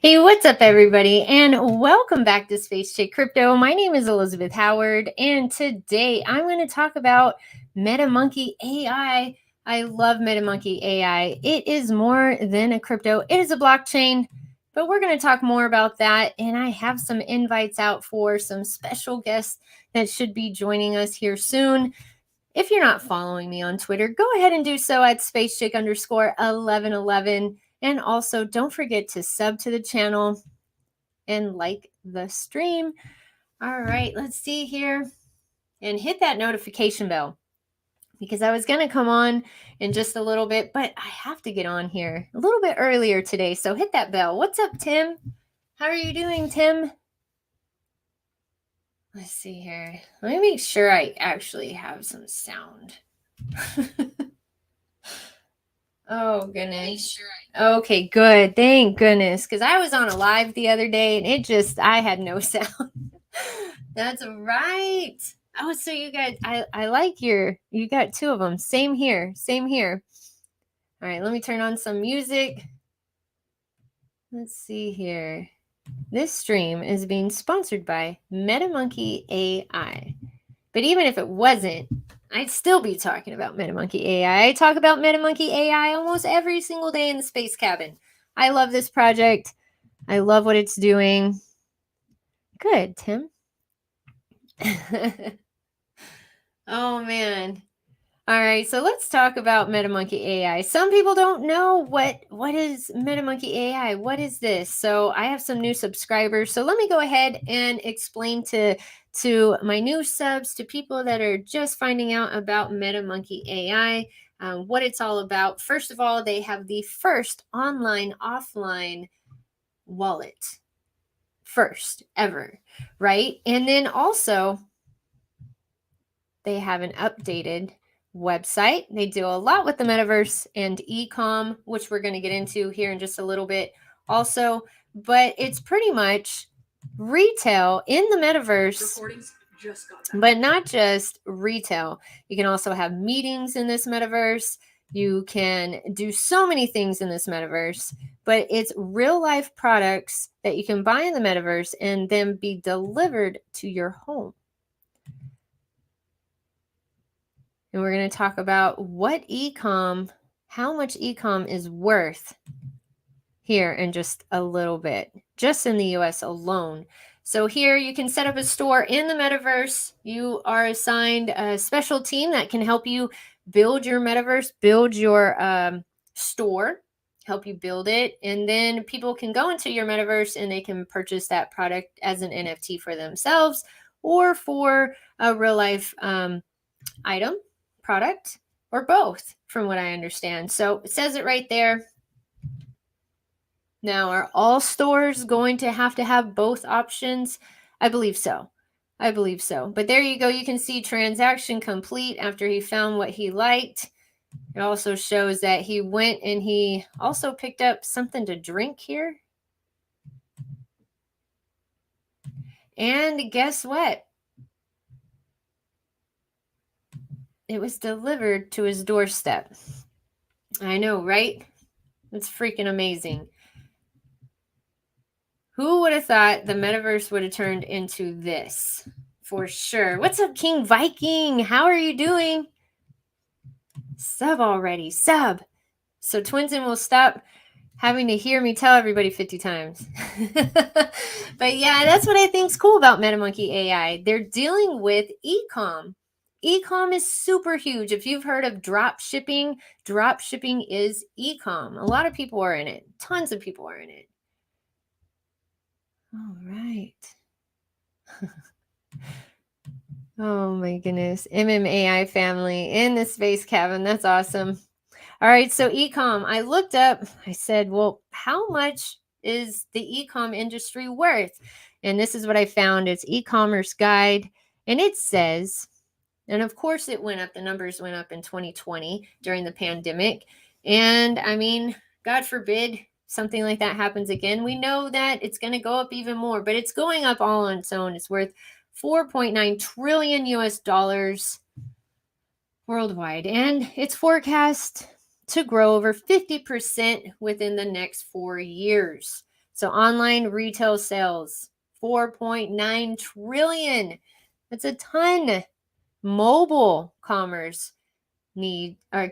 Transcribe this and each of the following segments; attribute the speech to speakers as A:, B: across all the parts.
A: Hey, what's up, everybody? And welcome back to Space Chick Crypto. My name is Elizabeth Howard, and today I'm going to talk about MetaMonkey.AI. I love MetaMonkey.AI. It is more than a crypto, it is a blockchain, but we're going to talk more about that. And I have some invites out for some special guests that should be joining us here soon. If you're not following me on Twitter, go ahead and do so at spacechick_1111. And also, don't forget to sub to the channel and like the stream. All right, let's see here. And hit that notification bell because I was going to come on in just a little bit, but I have to get on here a little bit earlier today. So hit that bell. What's up, Tim? How are you doing, Tim? Let's see here. Let me make sure I actually have some sound. Oh, goodness. Okay, good. Thank goodness. Because I was on a live the other day and I had no sound. That's right. Oh, so you guys, I like you got two of them. Same here. Same here. All right, let me turn on some music. Let's see here. This stream is being sponsored by MetaMonkey.AI. But even if it wasn't, I'd still be talking about MetaMonkey.AI. I talk about MetaMonkey.AI almost every single day in the space cabin. I love this project. I love what it's doing. Good, Tim. Oh, man. All right, so let's talk about MetaMonkey.AI. Some people don't know what is MetaMonkey.AI. What is this? So I have some new subscribers. So let me go ahead and explain to my new subs, to people that are just finding out about MetaMonkey.AI, what it's all about. First of all, they have the first offline wallet, first ever, right? And then also they have an updated website. They do a lot with the metaverse and e-com, which we're going to get into here in just a little bit also, but it's pretty much retail in the metaverse, but not just retail. You can also have meetings in this metaverse. You can do so many things in this metaverse, but it's real life products that you can buy in the metaverse and then be delivered to your home. And we're going to talk about how much e-com is worth here in just a little bit, just in the US alone. So here you can set up a store in the metaverse. You are assigned a special team that can help you build your metaverse, build your store, help you build it. And then people can go into your metaverse and they can purchase that product as an NFT for themselves or for a real life item, product, or both, from what I understand. So it says it right there. Now, are all stores going to have both options? I believe so. I believe so. But there you go. You can see transaction complete after he found what he liked. It also shows that he went and he also picked up something to drink here. And guess what? It was delivered to his doorstep. I know, right? It's freaking amazing. Who would have thought the metaverse would have turned into this? For sure. What's up, King Viking? How are you doing? Sub already. Sub. So Twinsen will stop having to hear me tell everybody 50 times. But yeah, that's what I think is cool about MetaMonkey.AI. They're dealing with e-com. E-com is super huge. If you've heard of drop shipping is e-com. A lot of people are in it. Tons of people are in it. All right. Oh my goodness. MMAI family in the space cabin. That's awesome. All right. So e-com, I looked up, I said, well, how much is the e-com industry worth? And this is what I found. It's e-commerce guide. And it says, and of course it went up. The numbers went up in 2020 during the pandemic. And I mean, God forbid something like that happens again. We know that it's going to go up even more, but it's going up all on its own. It's worth 4.9 trillion US dollars worldwide, and it's forecast to grow over 50% within the next 4 years. So online retail sales, 4.9 trillion. That's a ton. Mobile commerce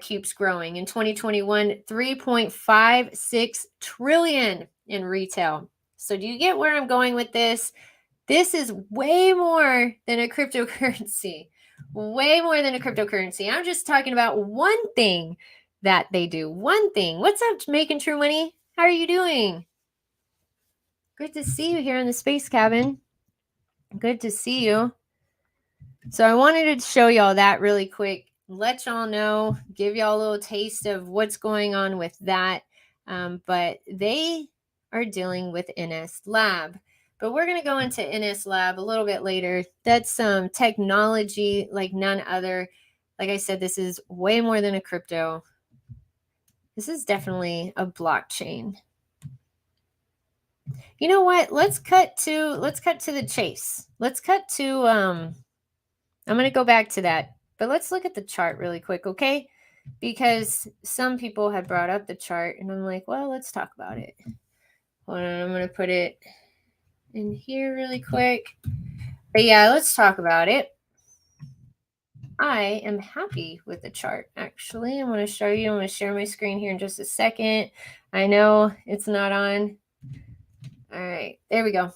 A: keeps growing. In 2021, 3.56 trillion in retail. So do you get where I'm going with this? This is way more than a cryptocurrency. Way more than a cryptocurrency. I'm just talking about one thing that they do. One thing. What's up, Making True Money? How are you doing? Good to see you here in the space cabin. Good to see you. So I wanted to show y'all that really quick. Let y'all know, give y'all a little taste of what's going on with that. But they are dealing with NS Lab. But we're going to go into NS Lab a little bit later. That's some technology like none other. Like I said, this is way more than a crypto. This is definitely a blockchain. You know what? Let's cut to the chase. Let's cut to I'm going to go back to that. But let's look at the chart really quick, okay? Because some people had brought up the chart and I'm like, well, let's talk about it. Hold on, I'm going to put it in here really quick. But yeah, let's talk about it. I am happy with the chart, actually. I'm going to show you. I'm going to share my screen here in just a second. I know it's not on. All right, there we go.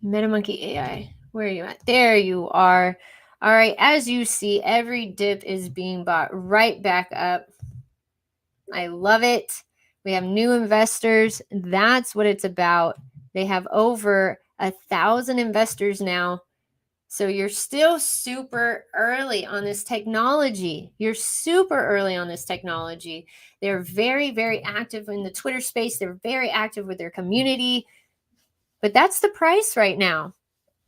A: MetaMonkey.AI. Where are you at? There you are. All right, as you see, every dip is being bought right back up. I love it. We have new investors. That's what it's about. They have over 1,000 investors now. So you're still super early on this technology. You're super early on this technology. They're very, very active in the Twitter space. They're very active with their community. But that's the price right now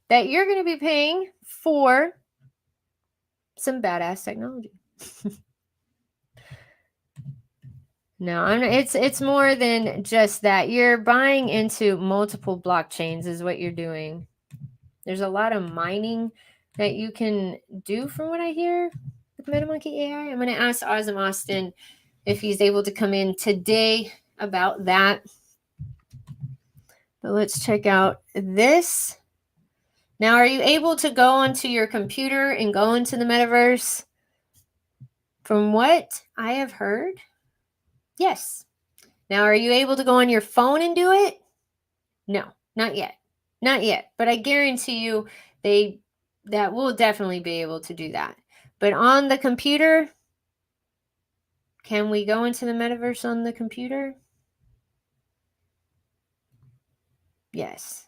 A: that you're going to be paying for some badass technology. No, it's more than just that. You're buying into multiple blockchains is what you're doing. There's a lot of mining that you can do from what I hear with MetaMonkey.AI. I'm going to ask Auzome Austin if he's able to come in today about that. But let's check out this. Now, are you able to go onto your computer and go into the metaverse? From what I have heard, yes. Now, are you able to go on your phone and do it? No, not yet. Not yet. But I guarantee you that will definitely be able to do that. But on the computer, can we go into the metaverse on the computer? Yes.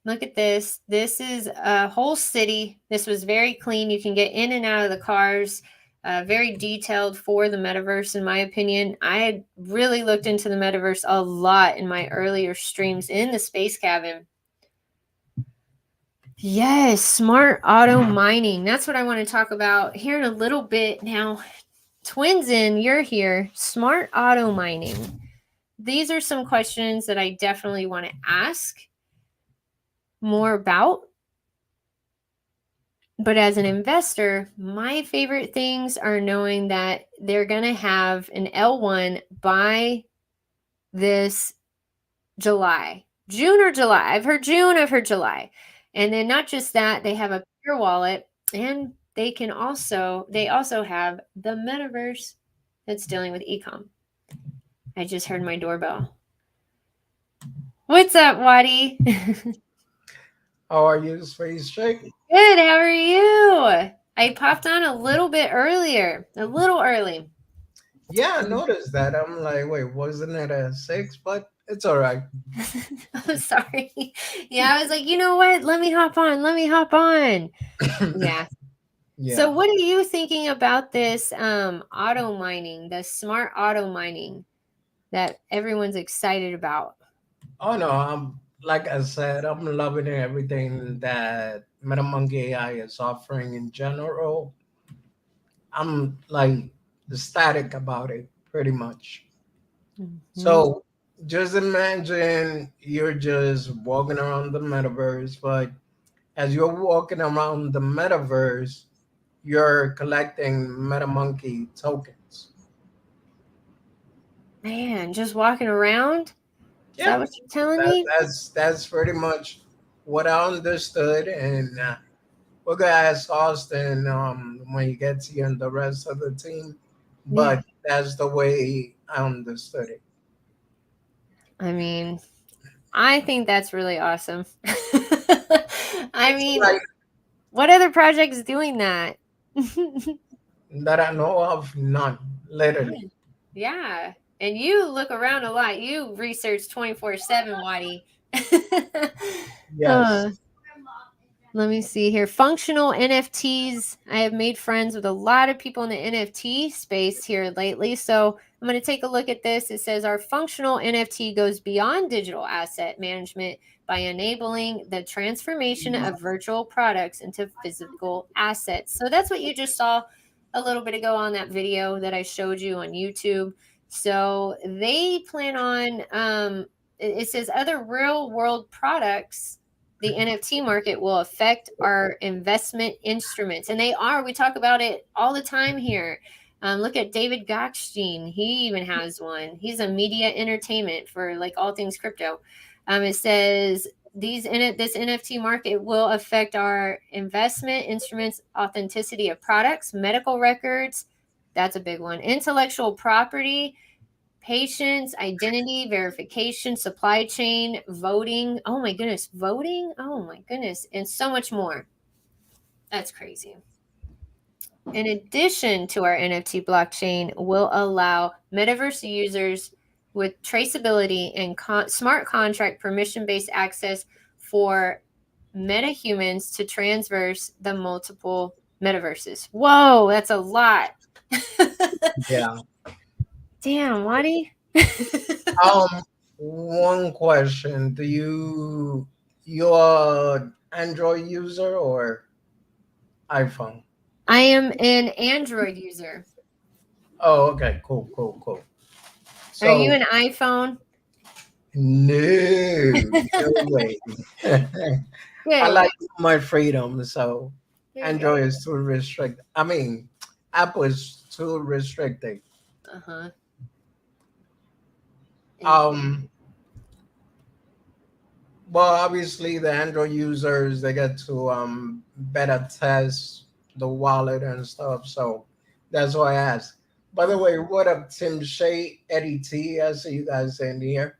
A: Look at this. This is a whole city. This was very clean. You can get in and out of the cars. Very detailed for the metaverse, in my opinion. I had really looked into the metaverse a lot in my earlier streams in the space cabin. Yes, smart auto mining. That's what I want to talk about here in a little bit. Now, Twinsin, you're here. Smart auto mining. These are some questions that I definitely want to ask more about. But as an investor, my favorite things are knowing that they're going to have an L1 by this July. June or July. I've heard June, I've heard July. And then not just that, they have a Pure wallet and they also have the metaverse that's dealing with ecom. I just heard my doorbell. What's up, Wadi?
B: How are you, Space Chick?
A: Good, how are you? I popped on a little bit earlier, a little early.
B: Yeah, I noticed that. I'm like, wait, wasn't it at 6? But it's all right.
A: I'm sorry. Yeah, I was like, you know what? Let me hop on. Let me hop on. Yeah. So
B: Yeah.
A: what are you thinking about this auto mining, the smart auto mining that everyone's excited about?
B: Oh no, I'm like I said, I'm loving everything that MetaMonkey AI is offering in general. I'm like ecstatic about it, pretty much.
A: Mm-hmm.
B: So just imagine you're just walking around the metaverse, but as you're walking around the metaverse, you're collecting MetaMonkey tokens.
A: Man, just walking around? Is that
B: Yeah,
A: what you're telling me?
B: that's pretty much what I understood, and we're gonna ask Austin when he gets here and the rest of the team.
A: Yeah.
B: But that's the way I understood it.
A: I mean, I think that's really awesome. I
B: It's
A: mean,
B: like
A: what other project's doing that?
B: that I know of, none, literally.
A: Yeah. And you look around a lot. You research 24/7, Wadi.
B: Yes.
A: uh, Let me see here. Functional NFTs. I have made friends with a lot of people in the NFT space here lately. So I'm going to take a look at this. It says our functional NFT goes beyond digital asset management by enabling the transformation of virtual products into physical assets. So that's what you just saw a little bit ago on that video that I showed you on YouTube. So they plan on, it says other real world products, the NFT market will affect our investment instruments. And they are. We talk about it all the time here. Look at David Gokhshtein. He even has one. He's a media entertainment for like all things crypto. It says this NFT market will affect our investment instruments, authenticity of products, medical records. That's a big one. Intellectual property, patience, identity, verification, supply chain, voting. Oh my goodness, voting? Oh my goodness, and so much more. That's crazy. In addition to our NFT blockchain, will allow metaverse users with traceability and smart contract permission based access for metahumans to transverse the multiple metaverses. Whoa, that's a lot.
B: Yeah.
A: Damn, Wadi.
B: Um, One question: you're Android user or iPhone?
A: I am an Android user.
B: Oh, okay, cool, cool, cool.
A: Are you
B: So
A: an iPhone?
B: no way. I
A: Good.
B: like my freedom, so
A: There you go.
B: Android is too restricted. I mean, Apple is too restricted.
A: Uh-huh. Interesting.
B: Um, well, obviously the Android users they get to beta test the wallet and stuff, so that's why I asked. By the way, what up, Tim Shay, Eddie T? I see you guys in here.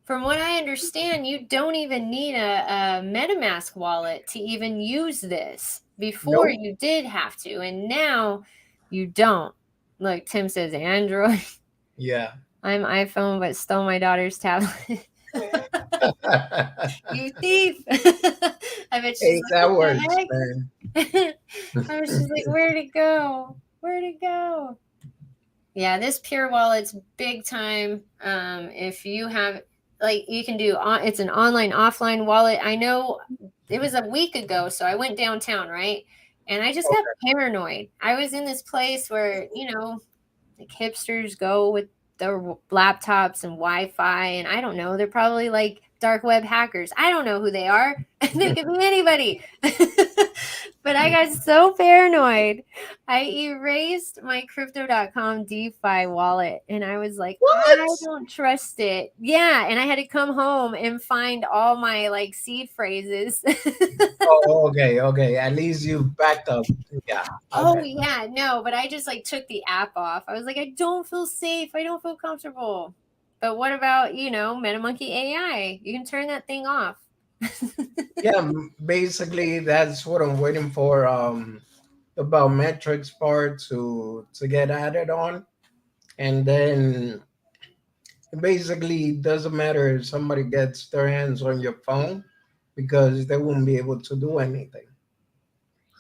A: From what I understand, you don't even need a MetaMask wallet to even use this. Before
B: Nope.
A: you did have to, and now you don't. Look, Tim says Android.
B: Yeah.
A: I'm iPhone, but stole my daughter's tablet. You thief. I bet she's
B: Hey,
A: like,
B: that
A: what
B: works,
A: the
B: man.
A: heck? I bet she's like, where'd it go? Where'd it go? Yeah, this Pure Wallet's big time. If you have, like, you can do, it's an online, offline wallet. I know it was a week ago, so I went downtown, right? And I just got paranoid. I was in this place where, like hipsters go with their laptops and Wi-Fi, and I don't know, they're probably like dark web hackers. I don't know who they are. They could be anybody. But I got so paranoid. I erased my crypto.com DeFi wallet and I was like, I
B: What?
A: don't trust it. Yeah, and I had to come home and find all my like seed phrases.
B: Oh, okay, okay. At least you backed up. Yeah.
A: Oh
B: Okay.
A: yeah, no, but I just like took the app off. I was like, I don't feel safe. I don't feel comfortable. But what about, MetaMonkey AI? You can turn that thing off.
B: Yeah. Basically, that's what I'm waiting for. The biometrics part to get added on, and then basically it doesn't matter if somebody gets their hands on your phone because they won't be able to do anything.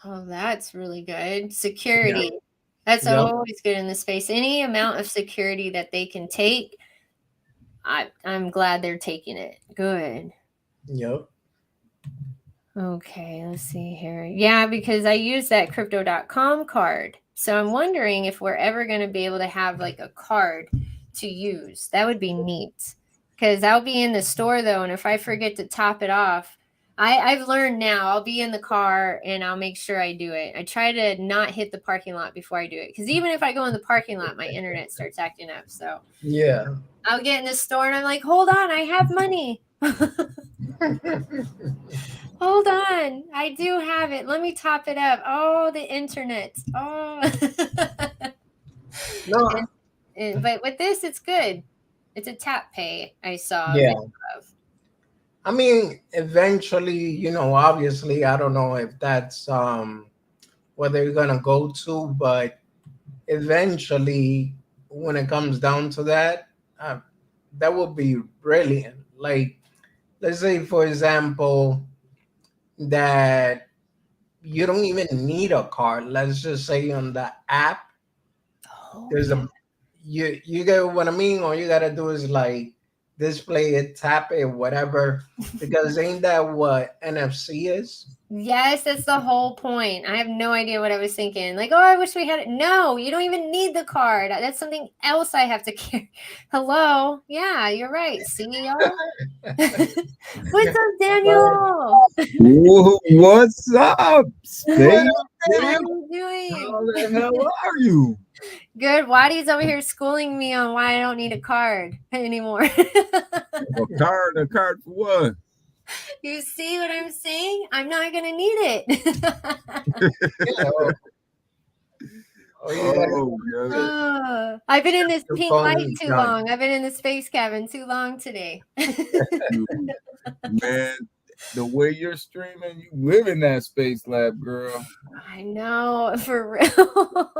A: Oh, that's really good.
B: Yeah.
A: Security. That's
B: Yep.
A: always good in this space. Any amount of security that they can take, I'm glad they're taking it. Good.
B: Yep.
A: Okay, let's see here. Yeah, because I use that crypto.com card. So I'm wondering if we're ever going to be able to have like a card to use. That would be neat. Because I'll be in the store though, and if I forget to top it off, I've learned now. I'll be in the car and I'll make sure I do it. I try to not hit the parking lot before I do it, because even if I go in the parking lot, my internet starts acting up. So
B: Yeah.
A: I'll get in the store and I'm like, hold on, I have money. Hold on, I do have it. Let me top it up. Oh, the internet. Oh.
B: No.
A: But with this, it's good. It's a tap pay. I saw a
B: Yeah.
A: video of.
B: I mean, eventually, obviously, I don't know if that's whether you're gonna go to, but eventually, when it comes down to that, that would be brilliant. Like, let's say, for example, that you don't even need a card. Let's just say on the app,
A: Oh
B: there's
A: yeah.
B: a you get what I mean. All you gotta do is like display it, tap it, whatever. Because ain't that what NFC is?
A: Yes, that's the whole point. I have no idea what I was thinking. Like, oh, I wish we had it. No, you don't even need the card. That's something else I have to carry. Hello. Yeah, you're right. CEO. What's up,
B: But
A: Daniel?
C: What's up,
B: what
C: Space
A: How are
C: Jam?
A: you doing?
C: How the hell are you?
A: Good. Wadi's over here schooling me on why I don't need a card anymore.
C: A card for what?
A: You see what I'm saying? I'm not gonna need it.
B: yeah, all you gotta
C: Oh, yeah.
A: Oh, I've been in this
B: your
A: pink
B: phone
A: light
B: is
A: too
B: done.
A: long. I've been in the space cabin too long today.
C: You, man, the way you're streaming, you live in that space lab, girl.
A: I know, for real.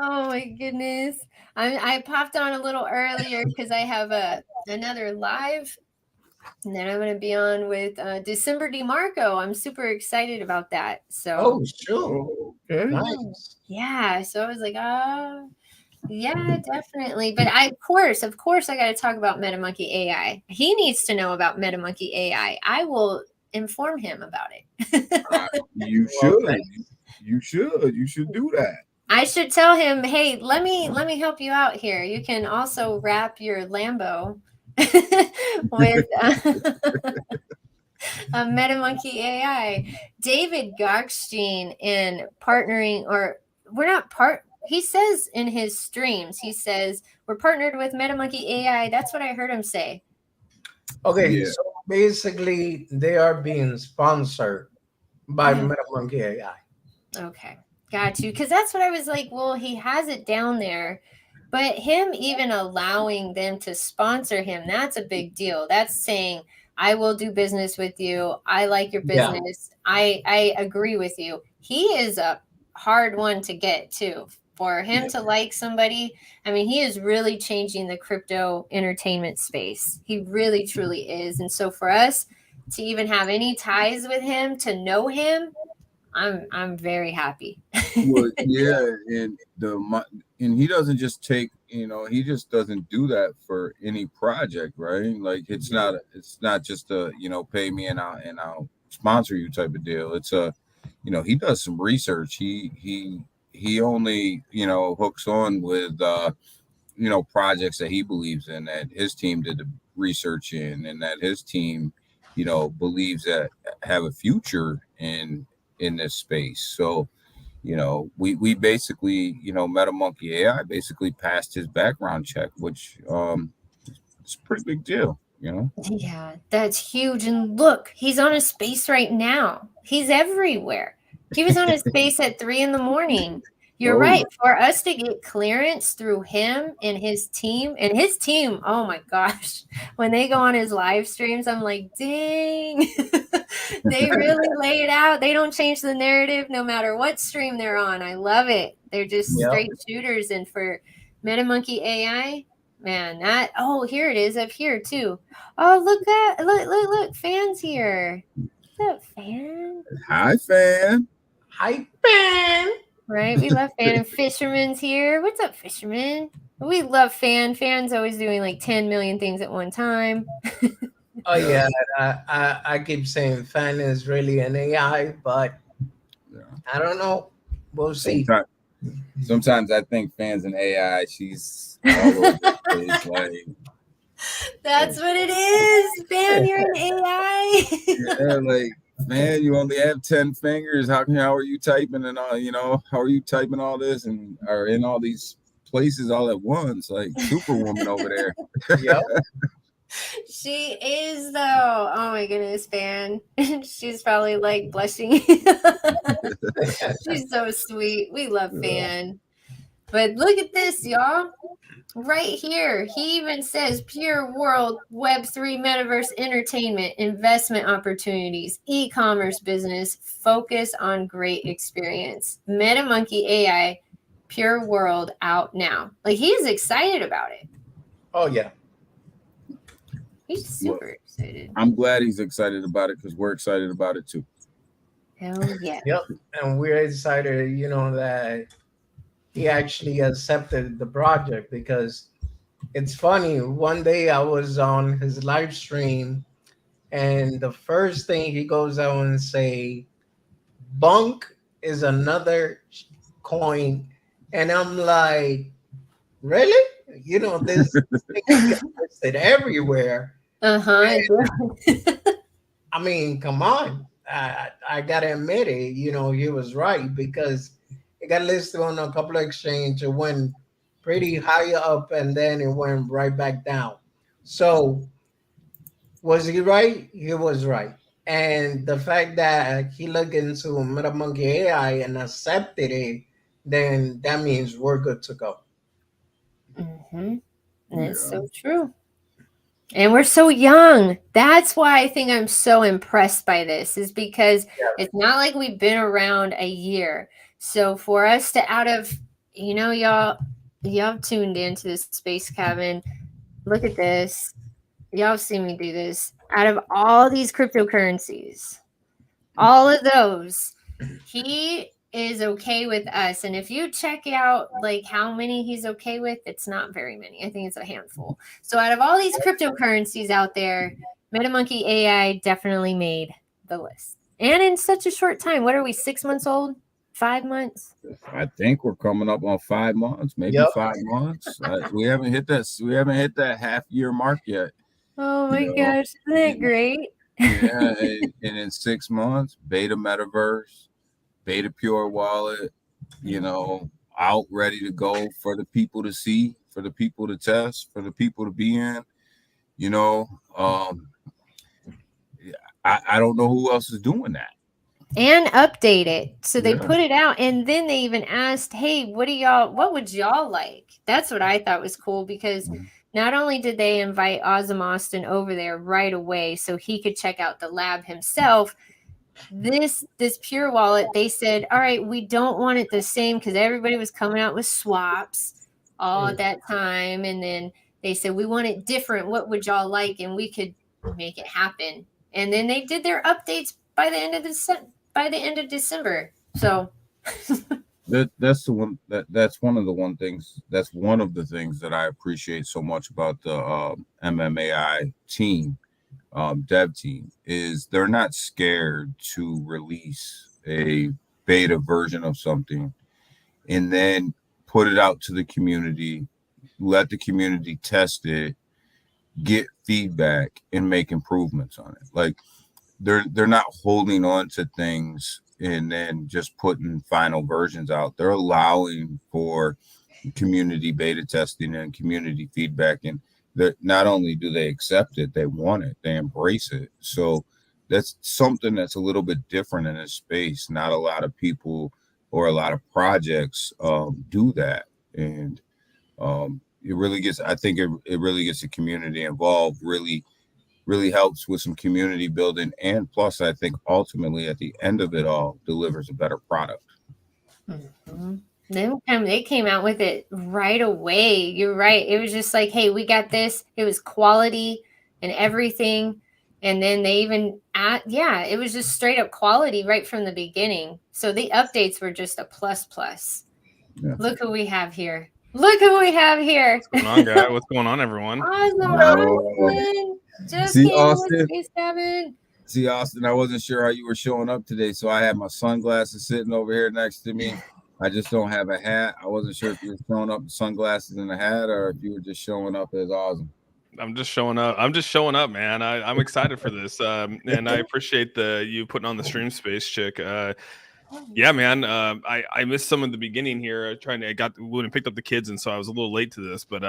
A: Oh my goodness. I popped on a little earlier because I have another live, and then I'm going to be on with December DeMarco. I'm super excited about that. So,
B: Oh, sure.
C: Oh, okay.
B: Nice.
A: yeah. So I was like, yeah, definitely. But of course, I got to talk about MetaMonkey AI. He needs to know about MetaMonkey AI. I will inform him about it.
C: You
B: Well,
C: should. You should. You should do that.
A: I should tell him, hey, let me help you out here. You can also wrap your Lambo with a MetaMonkey AI. David Gockstein in partnering, or we're not part. He says in his streams, he says we're partnered with MetaMonkey AI. That's what I heard him say.
B: okay,
C: Yeah.
B: so basically they are being sponsored by
A: Oh,
B: MetaMonkey AI.
A: okay, got you. Because that's what I was like. Well, he has it down there, but him even allowing them to sponsor him, that's a big deal. That's saying, I will do business with you. I like your
B: Yeah,
A: business. I agree with you. He is a hard one to get too. For him
C: Yeah.
A: to like somebody, I mean, he is really changing the crypto entertainment space. He really truly is. And so for us to even have any ties with him, to know him, I'm very happy.
C: Well,
B: yeah,
C: yeah, and he doesn't just take, he just doesn't do that for any project, right? Like it's not just a, pay me and I'll sponsor you type of deal. It's a, he does some research. He only, hooks on with projects that he believes in, that his team did the research in, and that his team, believes that have a future in this space. So we basically, MetaMonkey AI basically passed his background check, which it's a pretty big deal.
A: Yeah, that's huge. And look, he's on a space right now. He's everywhere. He was on a space at 3 in the morning. You're
C: Oh
A: right.
C: yeah.
A: For us to get clearance through him and his team, oh my gosh. When they go on his live streams, I'm like, dang. They really lay it out. They don't change the narrative no matter what stream they're on. I love it. They're just
B: yeah.
A: straight shooters. And for MetaMonkey AI, man, here it is up here too. Oh, look, fans here. What's up, fan?
C: Hi, fan.
B: Hi, Ben.
A: Right, we love fan, and Fisherman's here. What's up, Fisherman? We love fan. Fan's always doing like 10 million things at one time.
B: Oh yeah, I keep saying Fan is really an AI, but
C: Yeah.
B: I don't know. We'll see.
C: Sometimes I think fans in AI, she's all over the place. Like
A: That's what it is, man. You're an AI.
C: Yeah, like, man, you only have 10 fingers. How are you typing and all, how are you typing all this and are in all these places all at once? Like Superwoman over there.
B: Yep.
A: She is though. Oh my goodness, fan. She's probably like blushing. She's so sweet. We love Fan. But look at this, y'all. Right here, he even says pure world Web3 metaverse entertainment, investment opportunities, e-commerce business, focus on great experience. MetaMonkey AI, pure world out now. Like he's excited about it.
B: Oh yeah.
A: He's super excited.
C: I'm glad he's excited about it because we're excited about it too.
A: Hell yeah.
B: Yep. And we're excited, that he actually accepted the project because it's funny. One day I was on his live stream and the first thing he goes out and say, Bunk is another coin. And I'm like, really? This thing gets listed everywhere.
A: Uh-huh.
B: I mean, come on. I gotta admit it, he was right because it got listed on a couple of exchanges. It went pretty high up and then it went right back down. So was he right? He was right. And the fact that he looked into MetaMonkey AI and accepted it, then that means we're good to go.
A: Mm-hmm. That's so true. And we're so young. That's why I think I'm so impressed by this, is because it's not like we've been around a year. So for us to out of, y'all tuned into this space cabin. Look at this. Y'all see me do this. Out of all these cryptocurrencies, all of those, he is okay with us. And if you check out like how many he's okay with, it's not very many. I think it's a handful. So out of all these cryptocurrencies out there, MetaMonkey AI definitely made the list. And in such a short time. What are we, 6 months old? 5 months?
C: I think we're coming up on 5 months, maybe 5 months. We haven't hit that half year mark yet.
A: Oh my gosh, isn't that great?
C: Yeah, and in 6 months, beta Metaverse, beta Pure Wallet, out ready to go for the people to see, for the people to test, for the people to be in. I don't know who else is doing that.
A: And update it. So they put it out and then they even asked, hey, what would y'all like? That's what I thought was cool because not only did they invite Auzome Austin over there right away so he could check out the lab himself, this Pure Wallet, they said, all right, we don't want it the same because everybody was coming out with swaps all at that time. And then they said, we want it different. What would y'all like? And we could make it happen. And then they did their updates by the end of December. So
C: that's the one that's one of the things that I appreciate so much about the MMAI team, dev team, is they're not scared to release a beta version of something and then put it out to the community, let the community test it, get feedback, and make improvements on it. Like they're not holding on to things and then just putting final versions out. They're allowing for community beta testing and community feedback, and that not only do they accept it, they want it, they embrace it. So that's something that's a little bit different in this space. Not a lot of people or a lot of projects do that, and it really gets, I think it really gets the community involved, really helps with some community building, and plus I think ultimately at the end of it all delivers a better product.
A: Mm-hmm. They came out with it right away. You're right. It was just like, hey, we got this. It was quality and everything. And then they even it was just straight up quality right from the beginning. So the updates were just a plus. Yeah. Look who we have here. What's going
D: on, guys? What's going on, everyone?
A: Awesome. Just
C: See, Austin.
A: See,
C: Austin, I wasn't sure how you were showing up today, so I had my sunglasses sitting over here next to me. I just don't have a hat. I wasn't sure if you were showing up with sunglasses and a hat or if you were just showing up as Auzome.
D: I'm just showing up. I'm just showing up, man. I'm excited for this, and I appreciate you putting on the stream space, chick. Yeah, man. I missed some of the beginning here. I got when I picked up the kids, and so I was a little late to this. But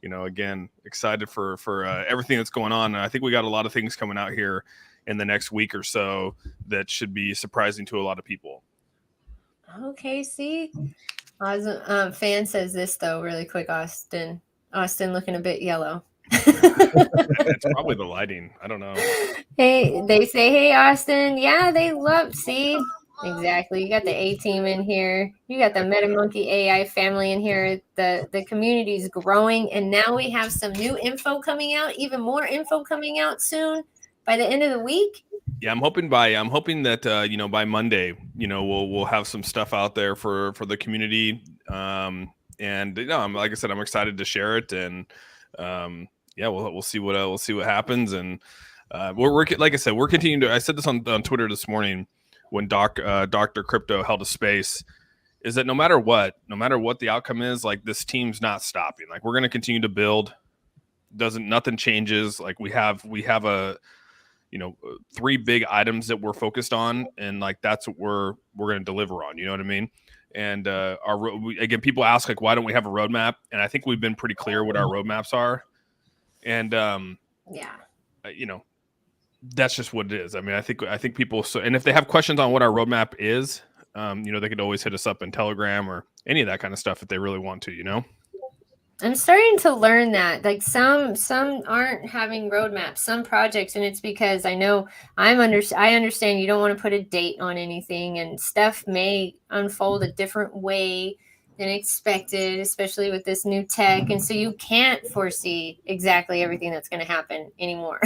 D: again, excited for everything that's going on. And I think we got a lot of things coming out here in the next week or so that should be surprising to a lot of people.
A: Okay, see, fan says this though, really quick. Austin looking a bit yellow.
D: It's probably the lighting. I don't know.
A: Hey, they say, hey, Austin. Yeah, they love. See, exactly. You got the A team in here. You got the MetaMonkey.AI family in here. The community is growing, and now we have some new info coming out. Even more info coming out soon by the end of the week.
D: Yeah, I'm hoping that by Monday, we'll have some stuff out there for the community. And like I said, I'm excited to share it, and we'll see what happens. And we're like I said, we're continuing to. I said this on Twitter this morning when Dr. Crypto held a space. Is that no matter what the outcome is, like this team's not stopping. Like we're going to continue to build. Nothing changes. Like we have a 3 big items that we're focused on, and like that's what we're going to deliver on. You know what I mean? And again, people ask like, why don't we have a roadmap? And I think we've been pretty clear what our roadmaps are. And that's just what it is. I mean, I think people. So, and if they have questions on what our roadmap is, they could always hit us up in Telegram or any of that kind of stuff if they really want to.
A: I'm starting to learn that like some aren't having roadmaps, some projects, and it's because I know I understand you don't want to put a date on anything, and stuff may unfold a different way than expected, especially with this new tech, and so you can't foresee exactly everything that's going to happen anymore.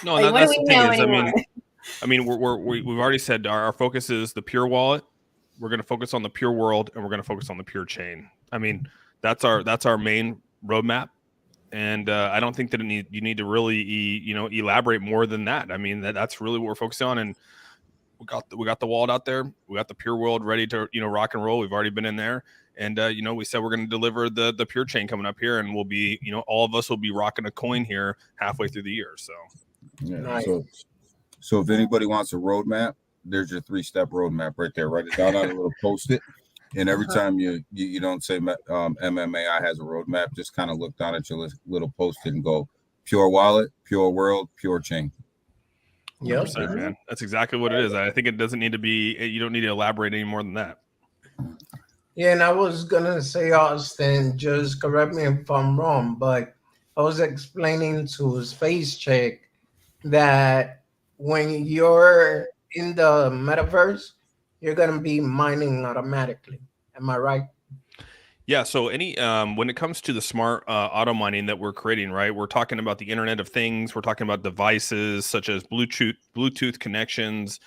D: No, like, that's the thing is, I mean, we've already said our focus is the pure wallet. We're going to focus on the pure world, and we're going to focus on the pure chain. I mean, that's our main roadmap, and I don't think that you need to really elaborate more than that. I mean, that's really what we're focusing on, and we got the wallet out there. We got the pure world ready to rock and roll. We've already been in there, and we said we're going to deliver the pure chain coming up here, and we'll be all of us will be rocking a coin here halfway through the year. So
C: yeah. Nice. So if anybody wants a roadmap, there's your 3-step roadmap right there. Write it down on a little post-it. And every time you don't say MMAI has a roadmap, just kind of look down at your little post-it and go pure wallet, pure world, pure chain.
D: Yeah, man, that's exactly what it is. I think it doesn't need to be. You don't need to elaborate any more than that.
B: Yeah, and I was gonna say, Austin, just correct me if I'm wrong, but I was explaining to Space Chick that when you're in the metaverse, you're going to be mining automatically. Am I right?
D: Yeah. So when it comes to the smart auto mining that we're creating, right, we're talking about the Internet of Things. We're talking about devices such as Bluetooth connections.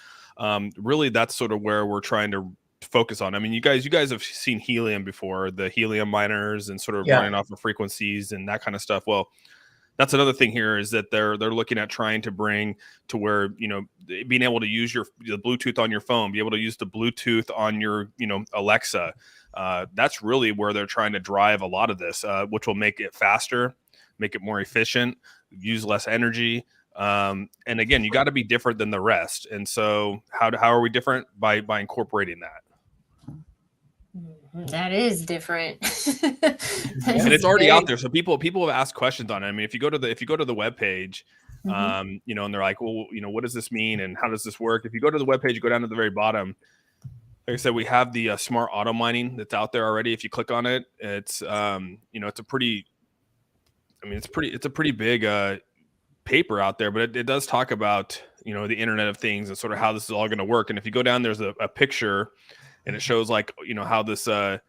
D: Really, that's sort of where we're trying to focus on. I mean, you guys have seen helium before, the helium miners, and sort of running off of frequencies and that kind of stuff. Well, that's another thing here is that they're looking at trying to bring to where, being able to use the Bluetooth on your phone, be able to use the Bluetooth on your, Alexa. That's really where they're trying to drive a lot of this, which will make it faster, make it more efficient, use less energy. And again, you got to be different than the rest. And so how are we different? By incorporating that.
A: That is different.
D: And it's already out there. So people have asked questions on it. I mean, if you go to the webpage, and they're like, well, what does this mean? And how does this work? If you go to the webpage, you go down to the very bottom. Like I said, we have the smart auto mining that's out there already. If you click on it, it's, it's a pretty big paper out there, but it does talk about, the Internet of Things and sort of how this is all going to work. And if you go down, there's a picture, and it shows like, how this, how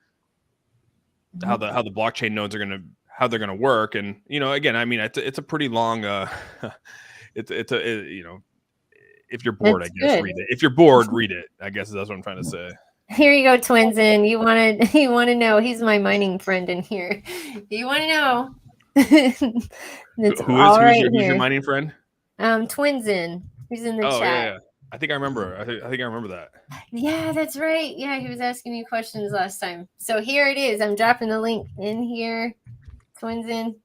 D: the blockchain nodes are how they're going to work. And, again, I mean, it's a pretty long, if you're bored,
A: That's
D: I guess,
A: good.
D: read it. If you're bored, read it. I guess that's what I'm trying to say.
A: Here you go, Twinsin. You want to know? He's my mining friend in here. You want to know? Who's
D: your mining friend?
A: Twinsin. He's in the chat.
D: Yeah. I think I remember. I think I remember that.
A: Yeah, that's right. Yeah, he was asking me questions last time. So here it is. I'm dropping the link in here. Twinsin.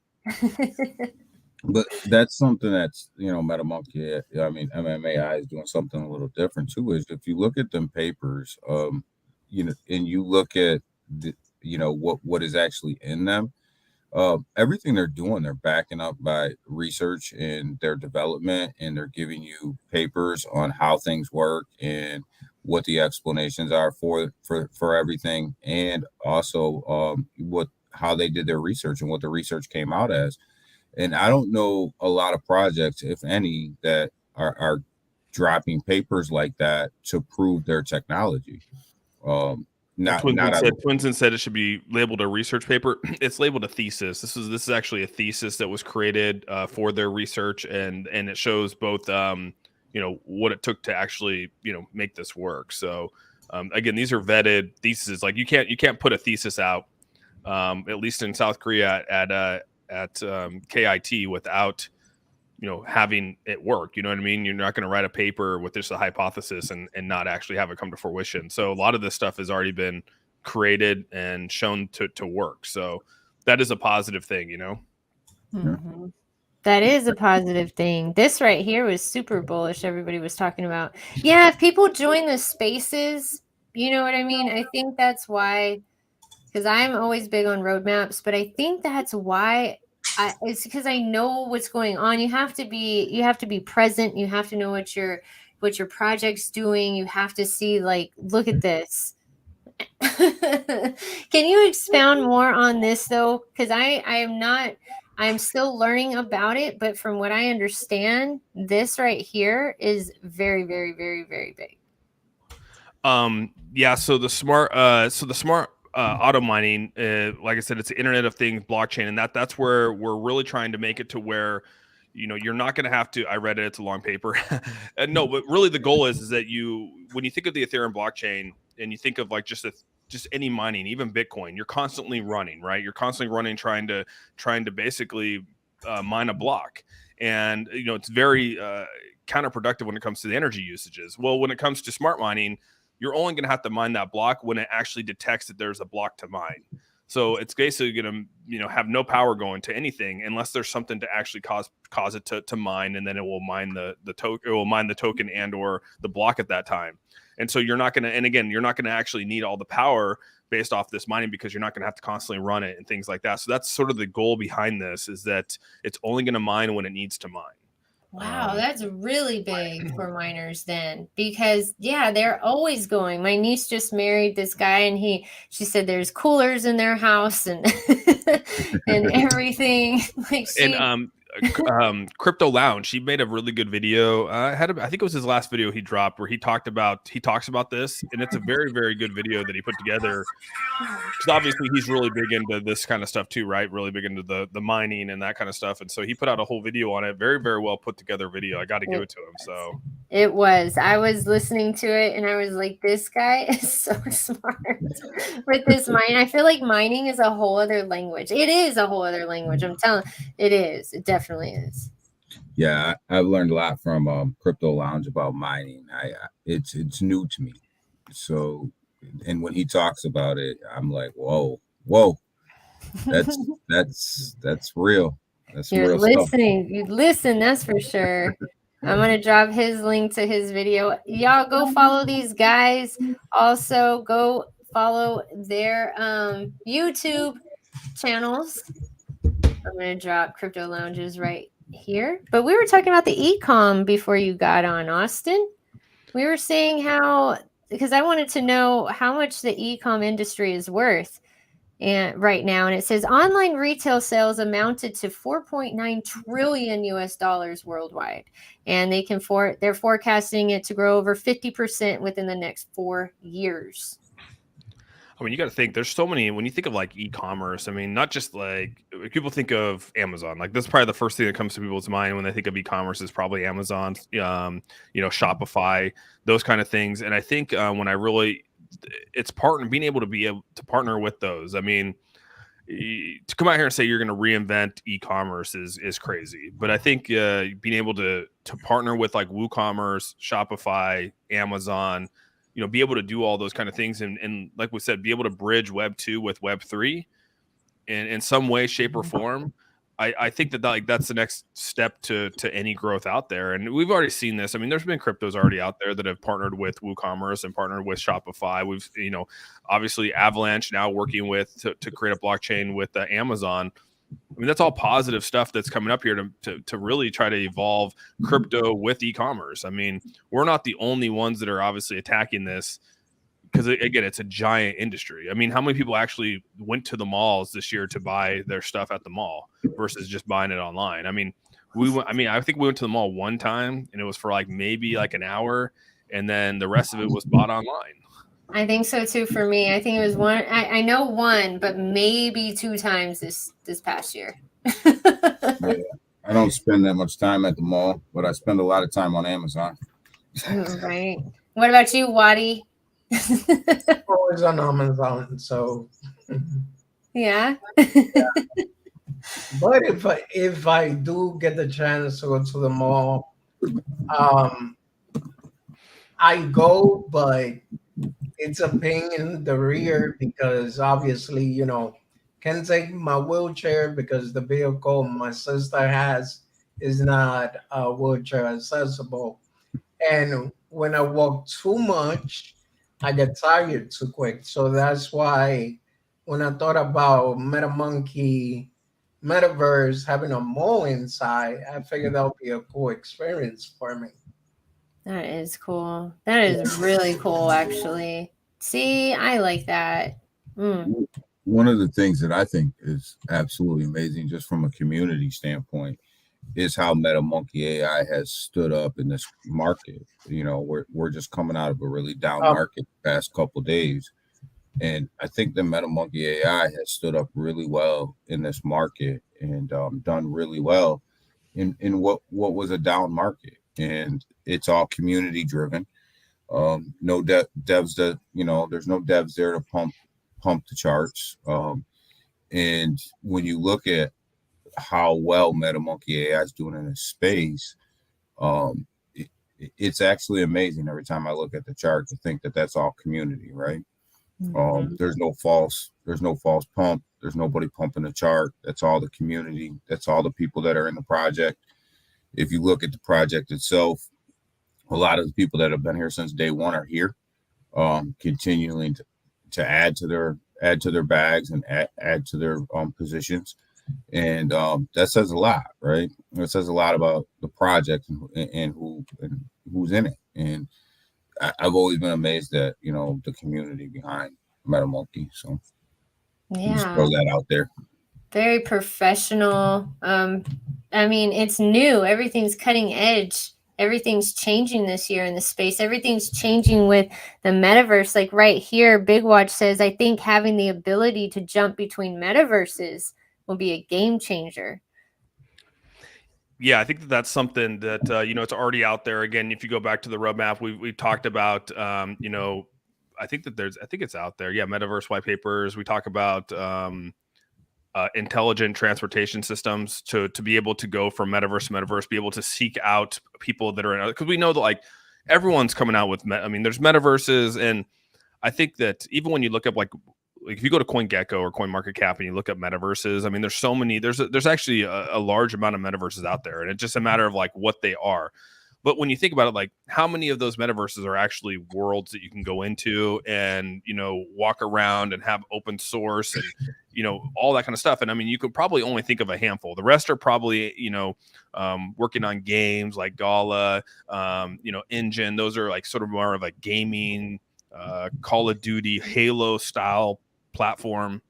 C: But that's something that's, MetaMonkey, I mean, MMAI is doing something a little different too, is if you look at them papers, and you look at what is actually in them, everything they're doing, they're backing up by research and their development, and they're giving you papers on how things work and what the explanations are for everything, and also how they did their research and what the research came out as. And I don't know a lot of projects, if any, that are dropping papers like that to prove their technology. Not not out of
D: Twinsen said it should be labeled a research paper. It's labeled a thesis. This is actually a thesis that was created for their research, and it shows both what it took to actually make this work. So again, these are vetted theses. Like you can't put a thesis out, at least in South Korea at KIT, without having it work. You know what I mean? You're not going to write a paper with just a hypothesis and not actually have it come to fruition. So a lot of this stuff has already been created and shown to work. So that is a positive thing,
A: Mm-hmm. That is a positive thing. This right here was super bullish. Everybody was talking about, yeah, if people join the spaces, you know what I mean? I think that's why, because I'm always big on roadmaps, but I think that's why it's because I know what's going on. You have to be present. You have to know what your project's doing. You have to see, like, look at this. Can you expound more on this though? Because I'm still learning about it, but from what I understand, this right here is very, very, very, very big.
D: Yeah, so the smart auto mining, like I said, it's the Internet of Things blockchain, and that's where we're really trying to make it to where you're not going to have to. I read it; it's a long paper. No, but really the goal is that when you think of the Ethereum blockchain and you think of like just any mining, even Bitcoin, you're constantly running, right? You're constantly running, trying to basically mine a block, and it's very counterproductive when it comes to the energy usages. Well, when it comes to smart mining, you're only going to have to mine that block when it actually detects that there's a block to mine. So it's basically going to, have no power going to anything unless there's something to actually cause it to mine, and then it will mine the token. It will mine the token and or the block at that time. And so you're not going to, and again, you're not going to actually need all the power based off this mining, because you're not going to have to constantly run it and things like that. So that's sort of the goal behind this, is that it's only going to mine when it needs to mine.
A: Wow, that's really big for miners then, because yeah, they're always going. My niece just married this guy, and she said there's coolers in their house and and everything. Like
D: Crypto Lounge, he made a really good video. I think it was his last video he dropped, where he talks about this, and it's a very, very good video that he put together. Because obviously he's really big into this kind of stuff too, right? Really big into the mining and that kind of stuff, and so he put out a whole video on it. Very, very well put together video. I got to give it to him. So
A: it was. I was listening to it, and I was like, "This guy is so smart with this mining." I feel like mining is a whole other language. It is a whole other language. I'm telling. It is. It definitely is.
C: Yeah, I've learned a lot from Crypto Lounge about mining. It's new to me. So, and when he talks about it, I'm like, whoa, that's real. That's
A: You're
C: real
A: listening.
C: stuff.
A: You listen. That's for sure. I'm going to drop his link to his video. Y'all go follow these guys. Also, go follow their YouTube channels. I'm going to drop Crypto Lounges right here. But we were talking about the e-com before you got on, Austin. We were saying because I wanted to know how much the e-com industry is worth. And right now, and it says online retail sales amounted to 4.9 trillion US dollars worldwide, and they're forecasting it to grow over 50% within the next 4 years.
D: I mean, you got to think, there's so many, when you think of like e-commerce, I mean, not just like people think of Amazon, like that's probably the first thing that comes to people's mind when they think of e-commerce is probably Amazon, Shopify, those kind of things. And I think when I really, it's being able to partner with those. I mean, to come out here and say you're going to reinvent e-commerce is crazy, but I think being able to partner with like WooCommerce, Shopify, Amazon, be able to do all those kind of things, and like we said, be able to bridge Web 2 with Web 3 in some way, shape, or form. I think that like that's the next step to any growth out there. And we've already seen this. I mean, there's been cryptos already out there that have partnered with WooCommerce and partnered with Shopify. We've, obviously Avalanche now working with to create a blockchain with Amazon. I mean, that's all positive stuff that's coming up here to really try to evolve crypto with e-commerce. I mean, we're not the only ones that are obviously attacking this, because again, it's a giant industry. I mean, how many people actually went to the malls this year to buy their stuff at the mall versus just buying it online? I mean, I think we went to the mall one time and it was for like maybe like an hour, and then the rest of it was bought online.
A: I think so too. For me, I think it was one. I know one, but maybe 2 times this past year.
C: Yeah, I don't spend that much time at the mall, but I spend a lot of time on Amazon.
A: Right. What about you, Wadi?
B: Always on Amazon, so
A: Yeah.
B: but if I do get the chance to go to the mall, I go, but it's a pain in the rear because obviously, can't take my wheelchair because the vehicle my sister has is not wheelchair accessible. And when I walk too much, I get tired too quick. So that's why when I thought about Metaverse having a mall inside, I figured that would be a cool experience for me.
A: That is cool. That is really cool, actually. See, I like that.
C: One of the things that I think is absolutely amazing, just from a community standpoint, is how MetaMonkey.AI has stood up in this market. We're just coming out of a really down market the past couple of days. And I think the MetaMonkey.AI has stood up really well in this market and done really well in what was a down market. And it's all community driven. No devs that, there's no devs there to pump the charts. And when you look at how well MetaMonkey.AI is doing in this space, it's actually amazing every time I look at the chart to think that that's all community, right? There's no false pump. There's nobody pumping the chart. That's all the community. That's all the people that are in the project. If you look at the project itself, a lot of the people that have been here since day one are here, continuing to add to their bags and add to their positions. And that says a lot, right? It says a lot about the project and who's in it. And I've always been amazed at the community behind MetaMonkey. So just throw that out there.
A: Very professional. I mean, it's new. Everything's cutting edge. Everything's changing this year in the space. Everything's changing with the metaverse. Like right here, Big Watch says, I think having the ability to jump between metaverses will be a game changer.
D: Yeah, I think that's something that it's already out there. Again, if you go back to the roadmap, we talked about I think it's out there. Yeah, metaverse white papers. We talk about intelligent transportation systems to be able to go from metaverse to metaverse, be able to seek out people that are in, because we know that like everyone's coming out with there's metaverses. And I think that even when you look up like if you go to CoinGecko or CoinMarketCap and you look up metaverses, I mean, there's so many, there's actually a large amount of metaverses out there, and it's just a matter of like what they are. But when you think about it, like how many of those metaverses are actually worlds that you can go into and, walk around and have open source and, all that kind of stuff. And I mean, you could probably only think of a handful. The rest are probably, working on games like Gala, Engine. Those are like sort of more of a gaming, Call of Duty, Halo style platform.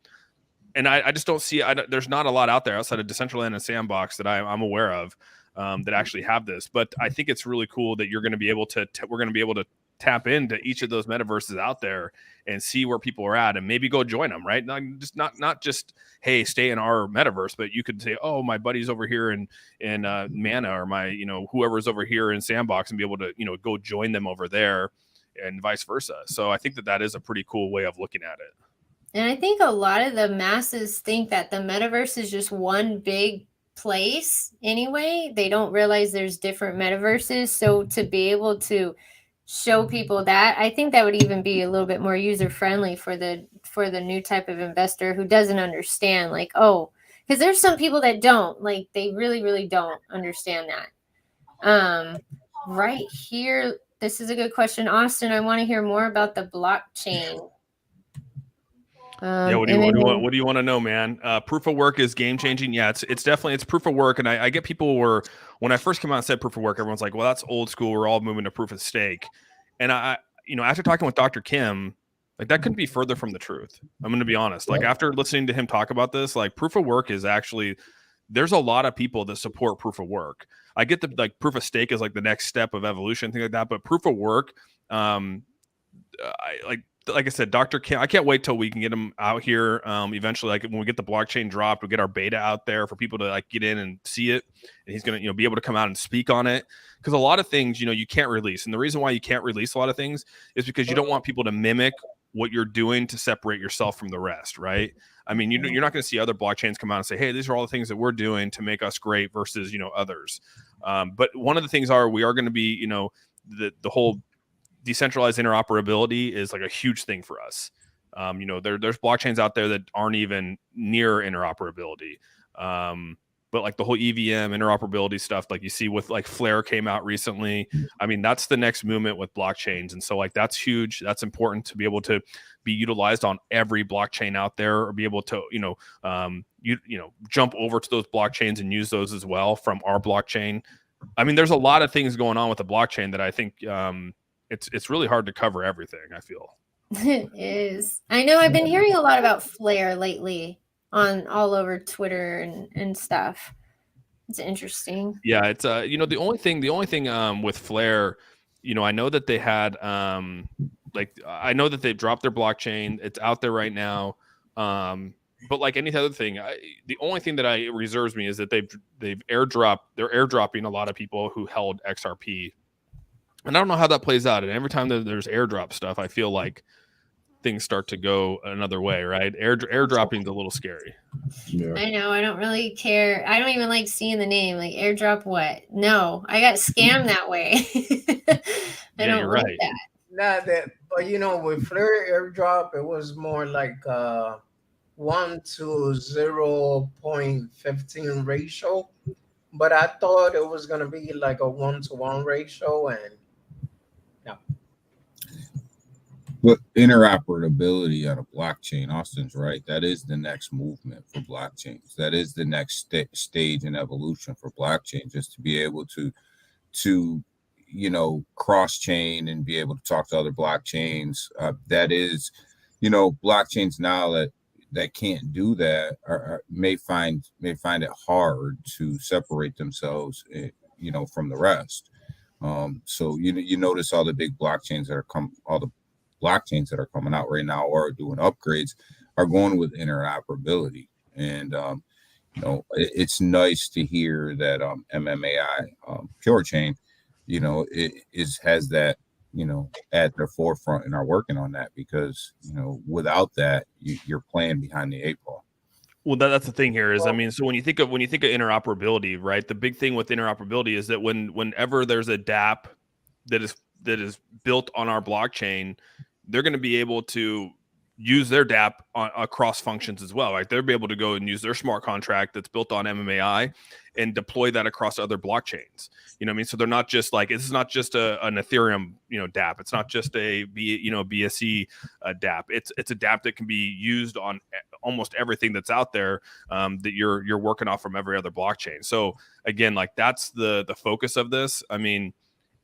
D: And I just don't see, there's not a lot out there outside of Decentraland and Sandbox that I'm aware of. That actually have this, but I think it's really cool that you're going to be able to we're going to be able to tap into each of those metaverses out there and see where people are at and maybe go join them, right? Not just hey, stay in our metaverse, but you could say, oh, my buddy's over here in Mana, or my whoever's over here in Sandbox, and be able to go join them over there and vice versa. So I think that is a pretty cool way of looking at it.
A: And I think a lot of the masses think that the metaverse is just one big place anyway. They don't realize there's different metaverses. So to be able to show people that, I think that would even be a little bit more user friendly for the new type of investor who doesn't understand, like, oh, because there's some people that don't, like, they really, really don't understand that. Right here, this is a good question. Austin, I want to hear more about the blockchain.
D: Yeah, what do you want to know, man? Proof of work is game changing. Yeah, it's definitely proof of work, and I get people when I first came out and said proof of work, everyone's like, well, that's old school. We're all moving to proof of stake, and I after talking with Dr. Kim, like that couldn't be further from the truth. I'm going to be honest. Like after listening to him talk about this, like proof of work is actually, there's a lot of people that support proof of work. I get the like proof of stake is like the next step of evolution, things like that, but proof of work, like I said, Dr. Kim, I can't wait till we can get him out here. Eventually, like when we get the blockchain dropped, we'll get our beta out there for people to like get in and see it. And he's going to, be able to come out and speak on it. Because a lot of things, you can't release. And the reason why you can't release a lot of things is because you don't want people to mimic what you're doing to separate yourself from the rest, right? I mean, you're not going to see other blockchains come out and say, hey, these are all the things that we're doing to make us great versus, others. But one of the things we are going to be, the whole decentralized interoperability is like a huge thing for us. There's blockchains out there that aren't even near interoperability. But like the whole EVM interoperability stuff, like you see with like Flare came out recently. I mean, that's the next movement with blockchains. And so like, that's huge. That's important to be able to be utilized on every blockchain out there, or be able to, jump over to those blockchains and use those as well from our blockchain. I mean, there's a lot of things going on with the blockchain that I think, it's really hard to cover everything, I feel.
A: It is. I know I've been hearing a lot about Flare lately on all over Twitter and stuff. It's interesting.
D: Yeah, it's the only thing with Flare, I know that they had I know that they've dropped their blockchain. It's out there right now. But like any other thing, the only thing that reserves me is that they're airdropping a lot of people who held XRP. And I don't know how that plays out. And every time that there's airdrop stuff, I feel like things start to go another way, right? Airdropping is a little scary.
A: Yeah. I know. I don't really care. I don't even like seeing the name. Like, airdrop what? No, I got scammed that way. I don't like
D: right.
A: that.
B: Not that, but with Flare airdrop, it was more like 1 to 0.15 ratio. But I thought it was gonna be like a 1-to-1 ratio, and no.
C: But interoperability on a blockchain, Austin's right. That is the next movement for blockchains. That is the next stage in evolution for blockchain, just to be able to cross chain and be able to talk to other blockchains. That is, blockchains now that can't do that may find it hard to separate themselves, from the rest. So you notice all the big blockchains that are blockchains that are coming out right now or doing upgrades are going with interoperability. And it's nice to hear that MMAI Pure Chain, has that at their forefront and are working on that, because without that you're playing behind the eight ball.
D: Well, that's the thing here is, I mean, so when you think of interoperability, right, the big thing with interoperability is that whenever there's a DApp that is built on our blockchain, they're going to be able to use their DApp across functions as well, right? They'll be able to go and use their smart contract that's built on MMAI and deploy that across other blockchains. You know what I mean? So they're not just like, it's not just an Ethereum, DApp. It's not just a BSC DApp. It's a DApp that can be used on almost everything that's out there that you're working off from every other blockchain. So again, like that's the focus of this. I mean,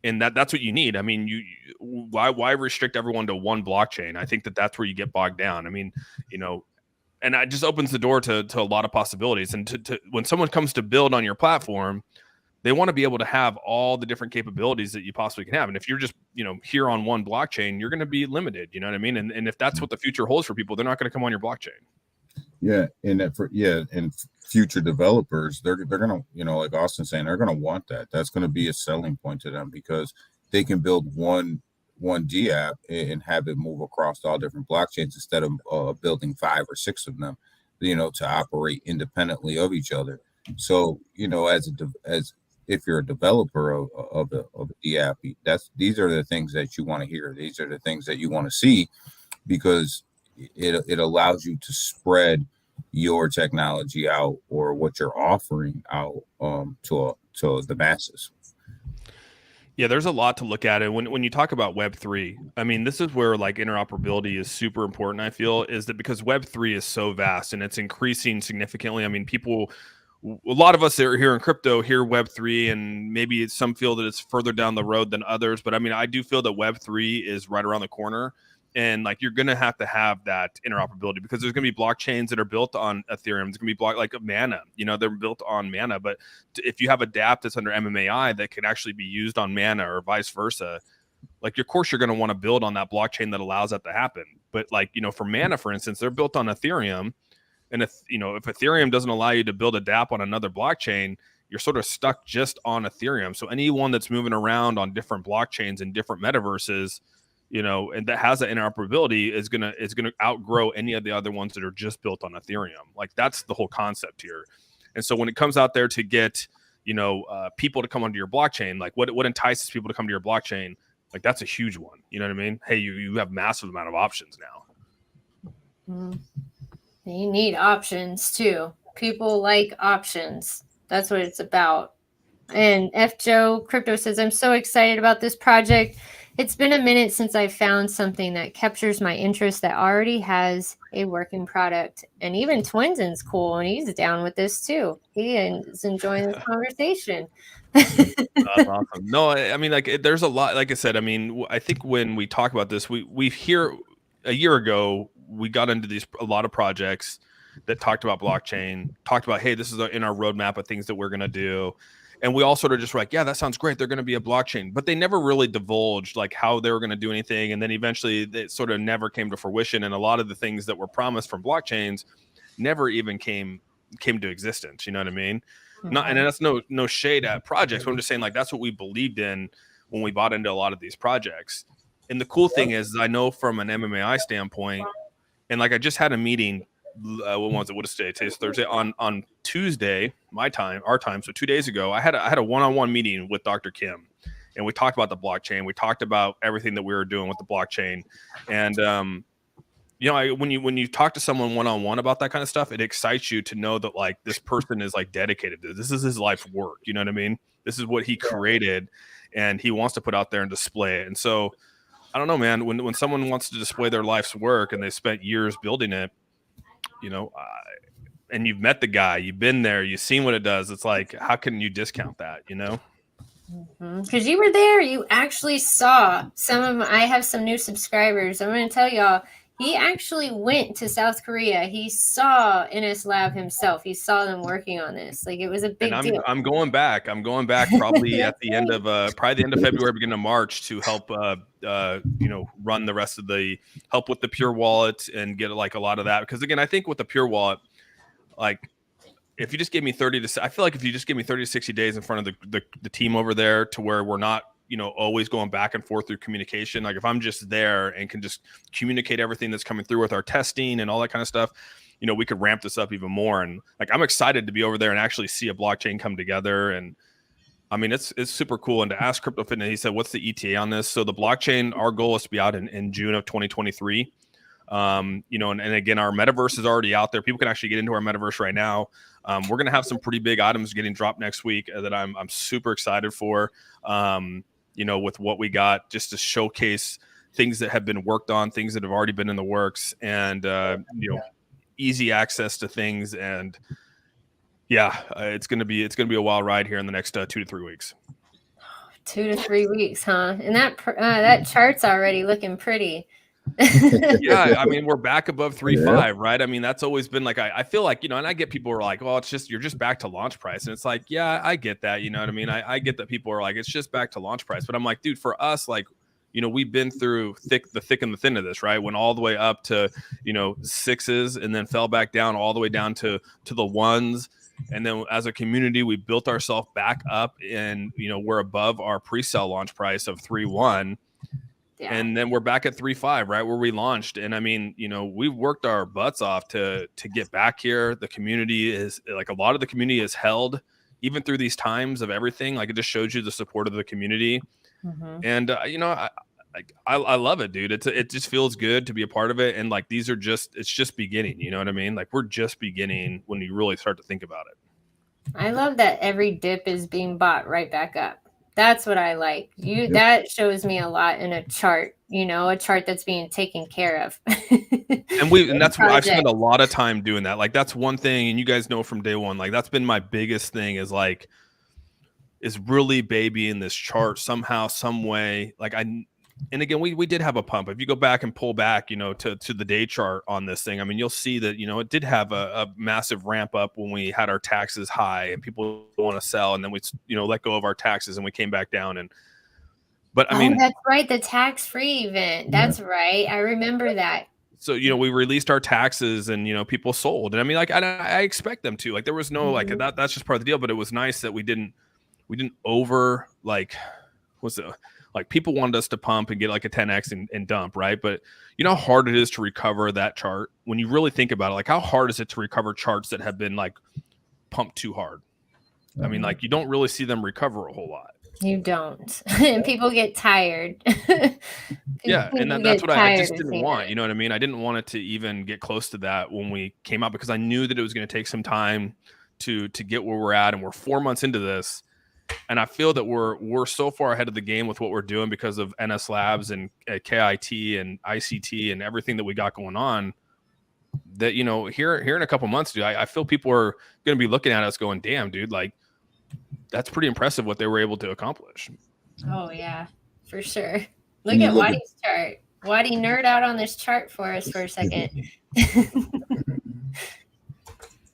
D: and that's what you need. I mean, why restrict everyone to one blockchain? I think that's where you get bogged down. I mean, and it just opens the door to a lot of possibilities. And to when someone comes to build on your platform, they want to be able to have all the different capabilities that you possibly can have. And if you're just, here on one blockchain, you're going to be limited. You know what I mean? And if that's what the future holds for people, they're not going to come on your blockchain.
C: Yeah, and future developers, they're gonna, like Austin saying, they're gonna want that. That's gonna be a selling point to them, because they can build one DApp and have it move across all different blockchains instead of building 5 or 6 of them, to operate independently of each other. So, as if you're a developer of a DApp, these are the things that you want to hear. These are the things that you want to see, because it allows you to spread your technology out or what you're offering out to the masses.
D: Yeah, there's a lot to look at. And when you talk about Web3, I mean, this is where like interoperability is super important, I feel, is that because Web3 is so vast and it's increasing significantly. I mean, people, a lot of us that are here in crypto hear Web3, and maybe some feel that it's further down the road than others. But I mean, I do feel that Web3 is right around the corner. And like you're gonna have that interoperability, because there's gonna be blockchains that are built on Ethereum. There's gonna be like Mana, they're built on Mana. But if you have a dApp that's under MMAI that can actually be used on Mana or vice versa, like of course you're gonna want to build on that blockchain that allows that to happen. But like for Mana, for instance, they're built on Ethereum, and if Ethereum doesn't allow you to build a dApp on another blockchain, you're sort of stuck just on Ethereum. So anyone that's moving around on different blockchains and different metaverses, and that has that interoperability is gonna outgrow any of the other ones that are just built on Ethereum. Like that's the whole concept here. And so when it comes out there to get people to come onto your blockchain, like what entices people to come to your blockchain, like that's a huge one. You know what I mean? Hey, you have massive amount of options now.
A: You need options too. People like options. That's what it's about. And F Joe Crypto says, I'm so excited about this project. It's been a minute since I found something that captures my interest that already has a working product. And even Twinson's cool, and he's down with this too. He is enjoying this conversation.
D: That's awesome. No, I mean, like, there's a lot. Like I said, I mean, I think when we talk about this, we hear a year ago we got into a lot of projects that talked about blockchain, talked about, hey, this is in our roadmap of things that we're gonna do. And we all sort of just were like, yeah, that sounds great. They're going to be a blockchain, but they never really divulged like how they were going to do anything. And then eventually it sort of never came to fruition. And a lot of the things that were promised from blockchains never even came to existence. You know what I mean? Mm-hmm. And that's no shade at projects. But I'm just saying, like, that's what we believed in when we bought into a lot of these projects. And the cool thing is I know from an MMAI standpoint, and like I just had a meeting. What was it? What is today? Today's Thursday. On Tuesday, our time. So 2 days ago, I had a one-on-one meeting with Dr. Kim, and we talked about the blockchain. We talked about everything that we were doing with the blockchain, and when you talk to someone one-on-one about that kind of stuff, it excites you to know that like this person is like dedicated to this. This is his life's work. You know what I mean? This is what he created, and he wants to put out there and display it. And so, I don't know, man. When someone wants to display their life's work and they spent years building it, and you've met the guy, you've been there, you've seen what it does. It's like, how can you discount that,
A: Because you were there, you actually saw I have some new subscribers. I'm going to tell y'all, he actually went to South Korea. He saw NS Lab himself. He saw them working on this. Like, it was a big deal.
D: I'm going back probably at the end of February, beginning of March, to help run the rest of help with the Pure Wallet and get like a lot of that. Because again, I think with the Pure Wallet, like if you just give me 30 to 60 days in front of the team over there, to where we're not always going back and forth through communication. Like if I'm just there and can just communicate everything that's coming through with our testing and all that kind of stuff, we could ramp this up even more. And like, I'm excited to be over there and actually see a blockchain come together. And I mean, it's super cool. And to ask Crypto Fitness, he said, what's the ETA on this? So the blockchain, our goal is to be out in June of 2023. And again, our metaverse is already out there. People can actually get into our metaverse right now. We're going to have some pretty big items getting dropped next week that I'm super excited for, with what we got, just to showcase things that have been worked on, things that have already been in the works, and, easy access to things. And yeah, it's going to be a wild ride here in the next 2 to 3 weeks.
A: 2 to 3 weeks, huh? And that chart's already looking pretty.
D: Yeah, I mean, we're back above 3.5, right? I mean, that's always been like, I feel like, and I get people who are like, well, you're just back to launch price. And it's like, yeah, I get that. You know what I mean? I get that people are like, it's just back to launch price. But I'm like, dude, for us, like, we've been through the thick and the thin of this, right? Went all the way up to, 6s, and then fell back down all the way down to the 1s. And then as a community, we built ourselves back up, and, we're above our pre-sale launch price of 3.1. Yeah. And then we're back at 3.5, right where we launched. And I mean, we've worked our butts off to get back here. The community is like, a lot of the community is held even through these times of everything. Like, it just shows you the support of the community. Mm-hmm. And like I love it, dude. It just feels good to be a part of it. And like it's just beginning. You know what I mean? Like we're just beginning when you really start to think about it.
A: I love that every dip is being bought right back up. That's what I like. That shows me a lot in a chart, a chart that's being taken care of.
D: And that's what I've spent a lot of time doing that. Like that's one thing, and you guys know from day one, like that's been my biggest thing is really babying this chart somehow, some way. And again, we did have a pump. If you go back and pull back, to the day chart on this thing, I mean, you'll see that, it did have a massive ramp up when we had our taxes high and people want to sell. And then we, let go of our taxes and we came back down. But I mean,
A: that's right. The tax-free event. That's right. I remember that.
D: So, we released our taxes and, people sold. And I mean, like, I expect them to. Like, there was no, like, that's just part of the deal. But it was nice that we didn't over, like, like people wanted us to pump and get like a 10x and dump, right? But you know how hard it is to recover that chart when you really think about it. Like, how hard is it to recover charts that have been like pumped too hard? I mean, like, you don't really see them recover a whole lot.
A: You don't. And people get tired.
D: Yeah, and that's what I just didn't want. You know what I mean? I didn't want it to even get close to that when we came out, because I knew that it was going to take some time to get where we're at, and we're 4 months into this. And I feel that we're so far ahead of the game with what we're doing because of NS Labs and KIT and ICT and everything that we got going on, that, here in a couple months, dude, I feel people are going to be looking at us going, damn, dude, like, that's pretty impressive what they were able to accomplish.
A: Oh, yeah, for sure. Look at Wadi's chart. Wadi, nerd out on this chart for us for a second.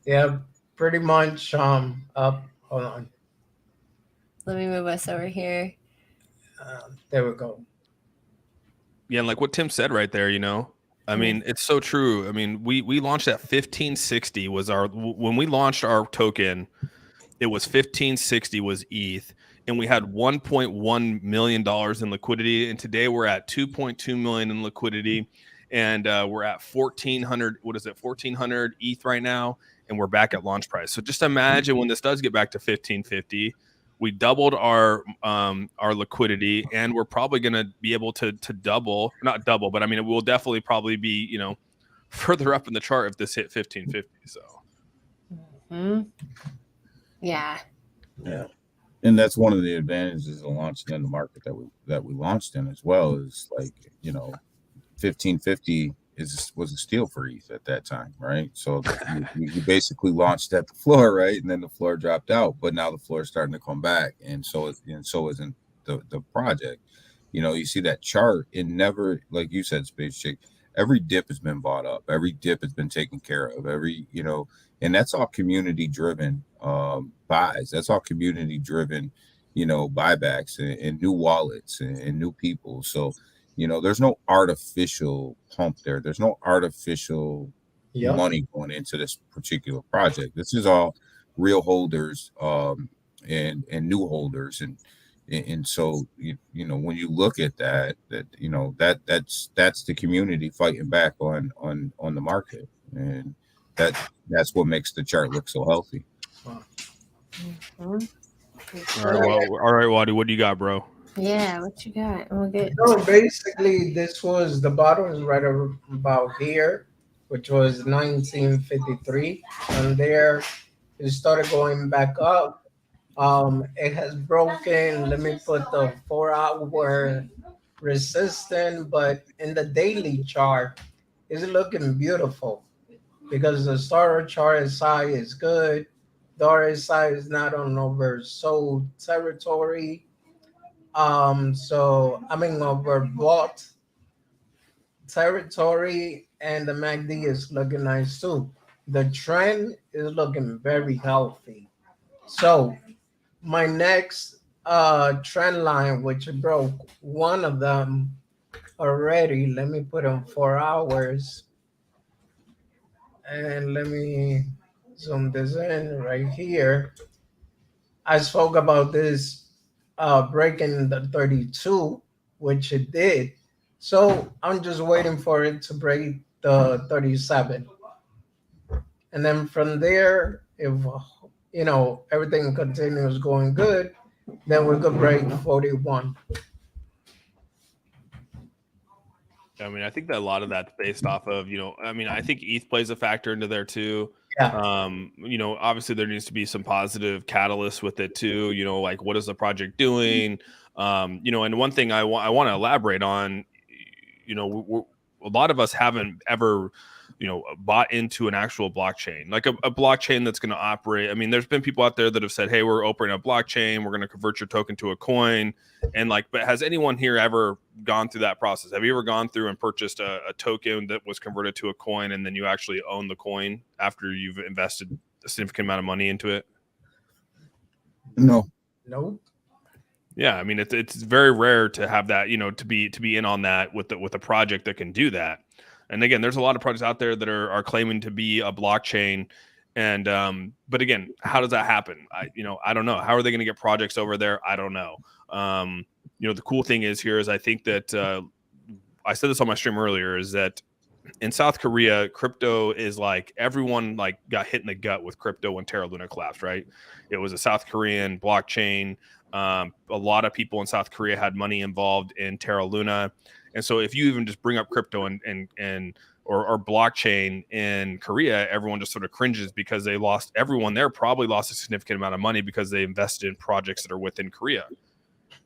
B: Yeah, pretty much up. Hold on.
A: Let me move us over here.
B: There we go.
D: Yeah, and like what Tim said right there, I mean, it's so true. I mean, we launched at 1560 was when we launched our token, it was 1560 was ETH, and we had $1.1 million in liquidity. And today we're at 2.2 million in liquidity, and we're at 1400. What is it? 1400 ETH right now, and we're back at launch price. So just imagine when this does get back to 1550. We doubled our liquidity, and we're probably going to be able to double, not double, but I mean, it will definitely probably be, further up in the chart if this hit 1550. So,
A: yeah.
C: And that's one of the advantages of launching in the market that we launched in as well, is like, 1550 was a steal for ETH at that time, right? So you basically launched at the floor, right? And then the floor dropped out, but now the floor is starting to come back, and so isn't the project. You see that chart, it never, like you said, Space Chick, every dip has been bought up, every dip has been taken care of, and that's all community driven buys. That's all community driven, buybacks and new wallets and new people. So there's no artificial pump there. There's no artificial money going into this particular project. This is all real holders and new holders. And so, when you look at that's the community fighting back on the market. And that's what makes the chart look so healthy.
D: All right, Wadi, what do you got, bro?
A: Yeah, what you got? We'll get.
B: So basically, the bottom is right about here, which was 1953, and there it started going back up. It has broken. Let me put the 4-hour resistance, but in the daily chart, it's looking beautiful because the starter chart SI is good. The RSI is not on oversold territory. So I'm in overbought territory, and the MACD is looking nice too. The trend is looking very healthy. So my next trend line, which broke one of them already, let me put on 4 hours, and let me zoom this in right here. I spoke about this breaking the 32, which it did. So I'm just waiting for it to break the 37. And then from there, if everything continues going good, then we could break 41.
D: I mean, I think that a lot of that's based off of, I mean, I think ETH plays a factor into there too.
B: Yeah.
D: Obviously there needs to be some positive catalysts with it too. Like what is the project doing? And one thing I want to elaborate on, a lot of us haven't ever, bought into an actual blockchain, like a blockchain that's going to operate. I mean, there's been people out there that have said, hey, we're opening a blockchain, we're going to convert your token to a coin. And but has anyone here ever gone through that process? Have you ever gone through and purchased a token that was converted to a coin and then you actually own the coin after you've invested a significant amount of money into it?
C: No.
B: Nope.
D: Yeah, I mean it's very rare to have that, to be in on that with a project that can do that. And again, there's a lot of projects out there that are claiming to be a blockchain. And but again, how does that happen? I don't know. How are they going to get projects over there? I don't know. The cool thing is I think that I said this on my stream earlier, is that in South Korea, crypto is like everyone got hit in the gut with crypto when Terra Luna collapsed, right? It was a South Korean blockchain. A lot of people in South Korea had money involved in Terra Luna. And so if you even just bring up crypto or blockchain in Korea, everyone just sort of cringes because everyone there probably lost a significant amount of money because they invested in projects that are within Korea.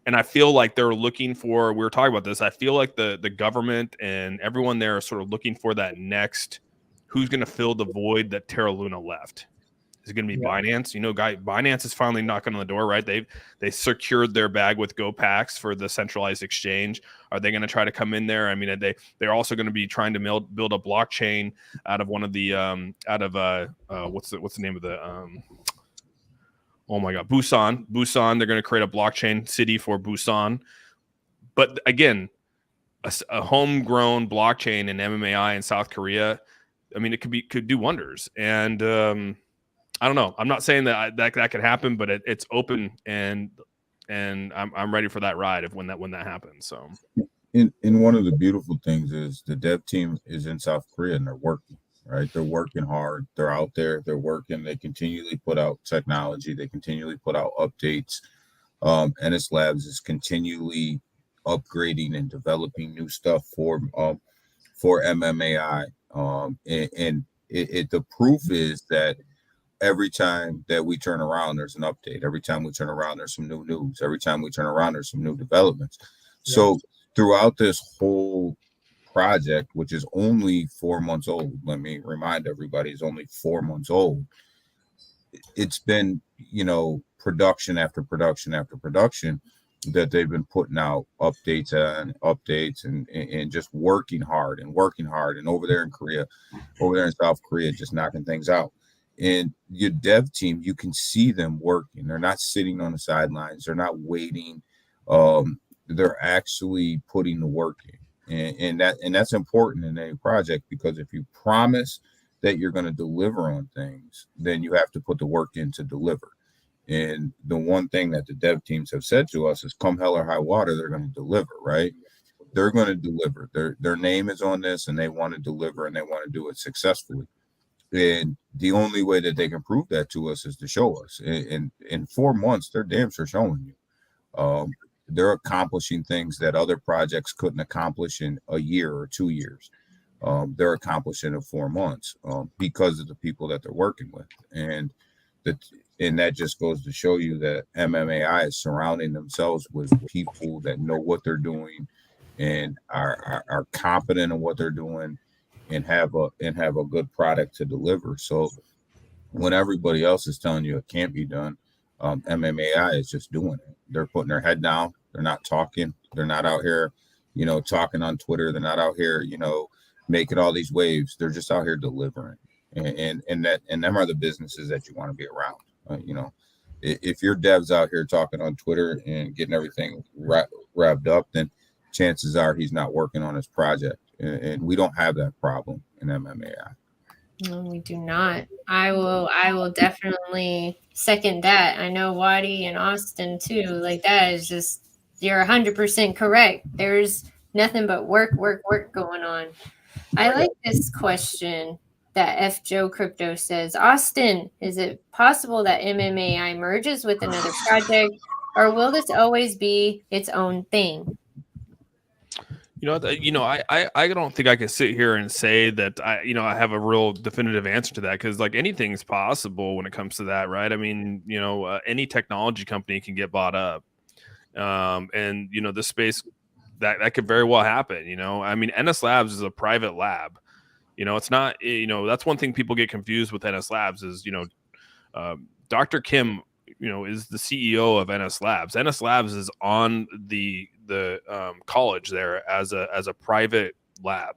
D: And I feel like they're looking for, we were talking about this, I feel like the government and everyone there are sort of looking for that next, who's going to fill the void that Terra Luna left. Is it going to be Binance? Binance is finally knocking on the door, right? They secured their bag with GoPax for the centralized exchange. Are they going to try to come in there? I mean, they're also going to be trying to build a blockchain out of one of the what's the name of the oh my God, Busan. They're going to create a blockchain city for Busan. But again, a homegrown blockchain in MMAI in South Korea, I mean, it could do wonders. And I don't know. I'm not saying that could happen, but it's open, and I'm ready for that ride when that happens. So,
C: in one of the beautiful things is the dev team is in South Korea and they're working, right? They're working hard. They're out there. They're working. They continually put out technology. They continually put out updates. NS Labs is continually upgrading and developing new stuff for MMAI. And the proof is that every time that we turn around, there's an update. Every time we turn around, there's some new news. Every time we turn around, there's some new developments. Yeah. So throughout this whole project, which is only 4 months old, let me remind everybody, it's only 4 months old. It's been, production after production after production that they've been putting out updates and just working hard. And over there in South Korea, just knocking things out. And your dev team, you can see them working. They're not sitting on the sidelines. They're not waiting. They're actually putting the work in. And that's important in any project, because if you promise that you're going to deliver on things, then you have to put the work in to deliver. And the one thing that the dev teams have said to us is, come hell or high water, they're going to deliver, right? They're going to deliver. Their name is on this, and they want to deliver, and they want to do it successfully. And the only way that they can prove that to us is to show us. And in 4 months, they're damn sure showing you. They're accomplishing things that other projects couldn't accomplish in a year or 2 years. They're accomplishing in 4 months because of the people that they're working with. And that just goes to show you that MMAI is surrounding themselves with people that know what they're doing and are competent in what they're doing, and have a good product to deliver. So when everybody else is telling you it can't be done, MMAI is just doing it. They're putting their head down. They're not talking. They're not out here, talking on Twitter. They're not out here, making all these waves. They're just out here delivering. And them are the businesses that you want to be around. If your dev's out here talking on Twitter and getting everything wrapped up, then chances are he's not working on his project. And we don't have that problem in MMAI.
A: No, we do not. I will definitely second that. I know Wadi and Austin too. Like, that is just, you're 100% correct. There's nothing but work going on. I like this question that F. Joe Crypto says. Austin, is it possible that MMAI merges with another project, or will this always be its own thing?
D: I don't think I can sit here and say that I have a real definitive answer to that, because like anything's possible when it comes to that, right? I mean, any technology company can get bought up, and this space that could very well happen. I mean, NS Labs is a private lab. It's not. That's one thing people get confused with NS Labs is Dr. Kim, is the CEO of NS Labs. NS Labs is on the college there as a private lab.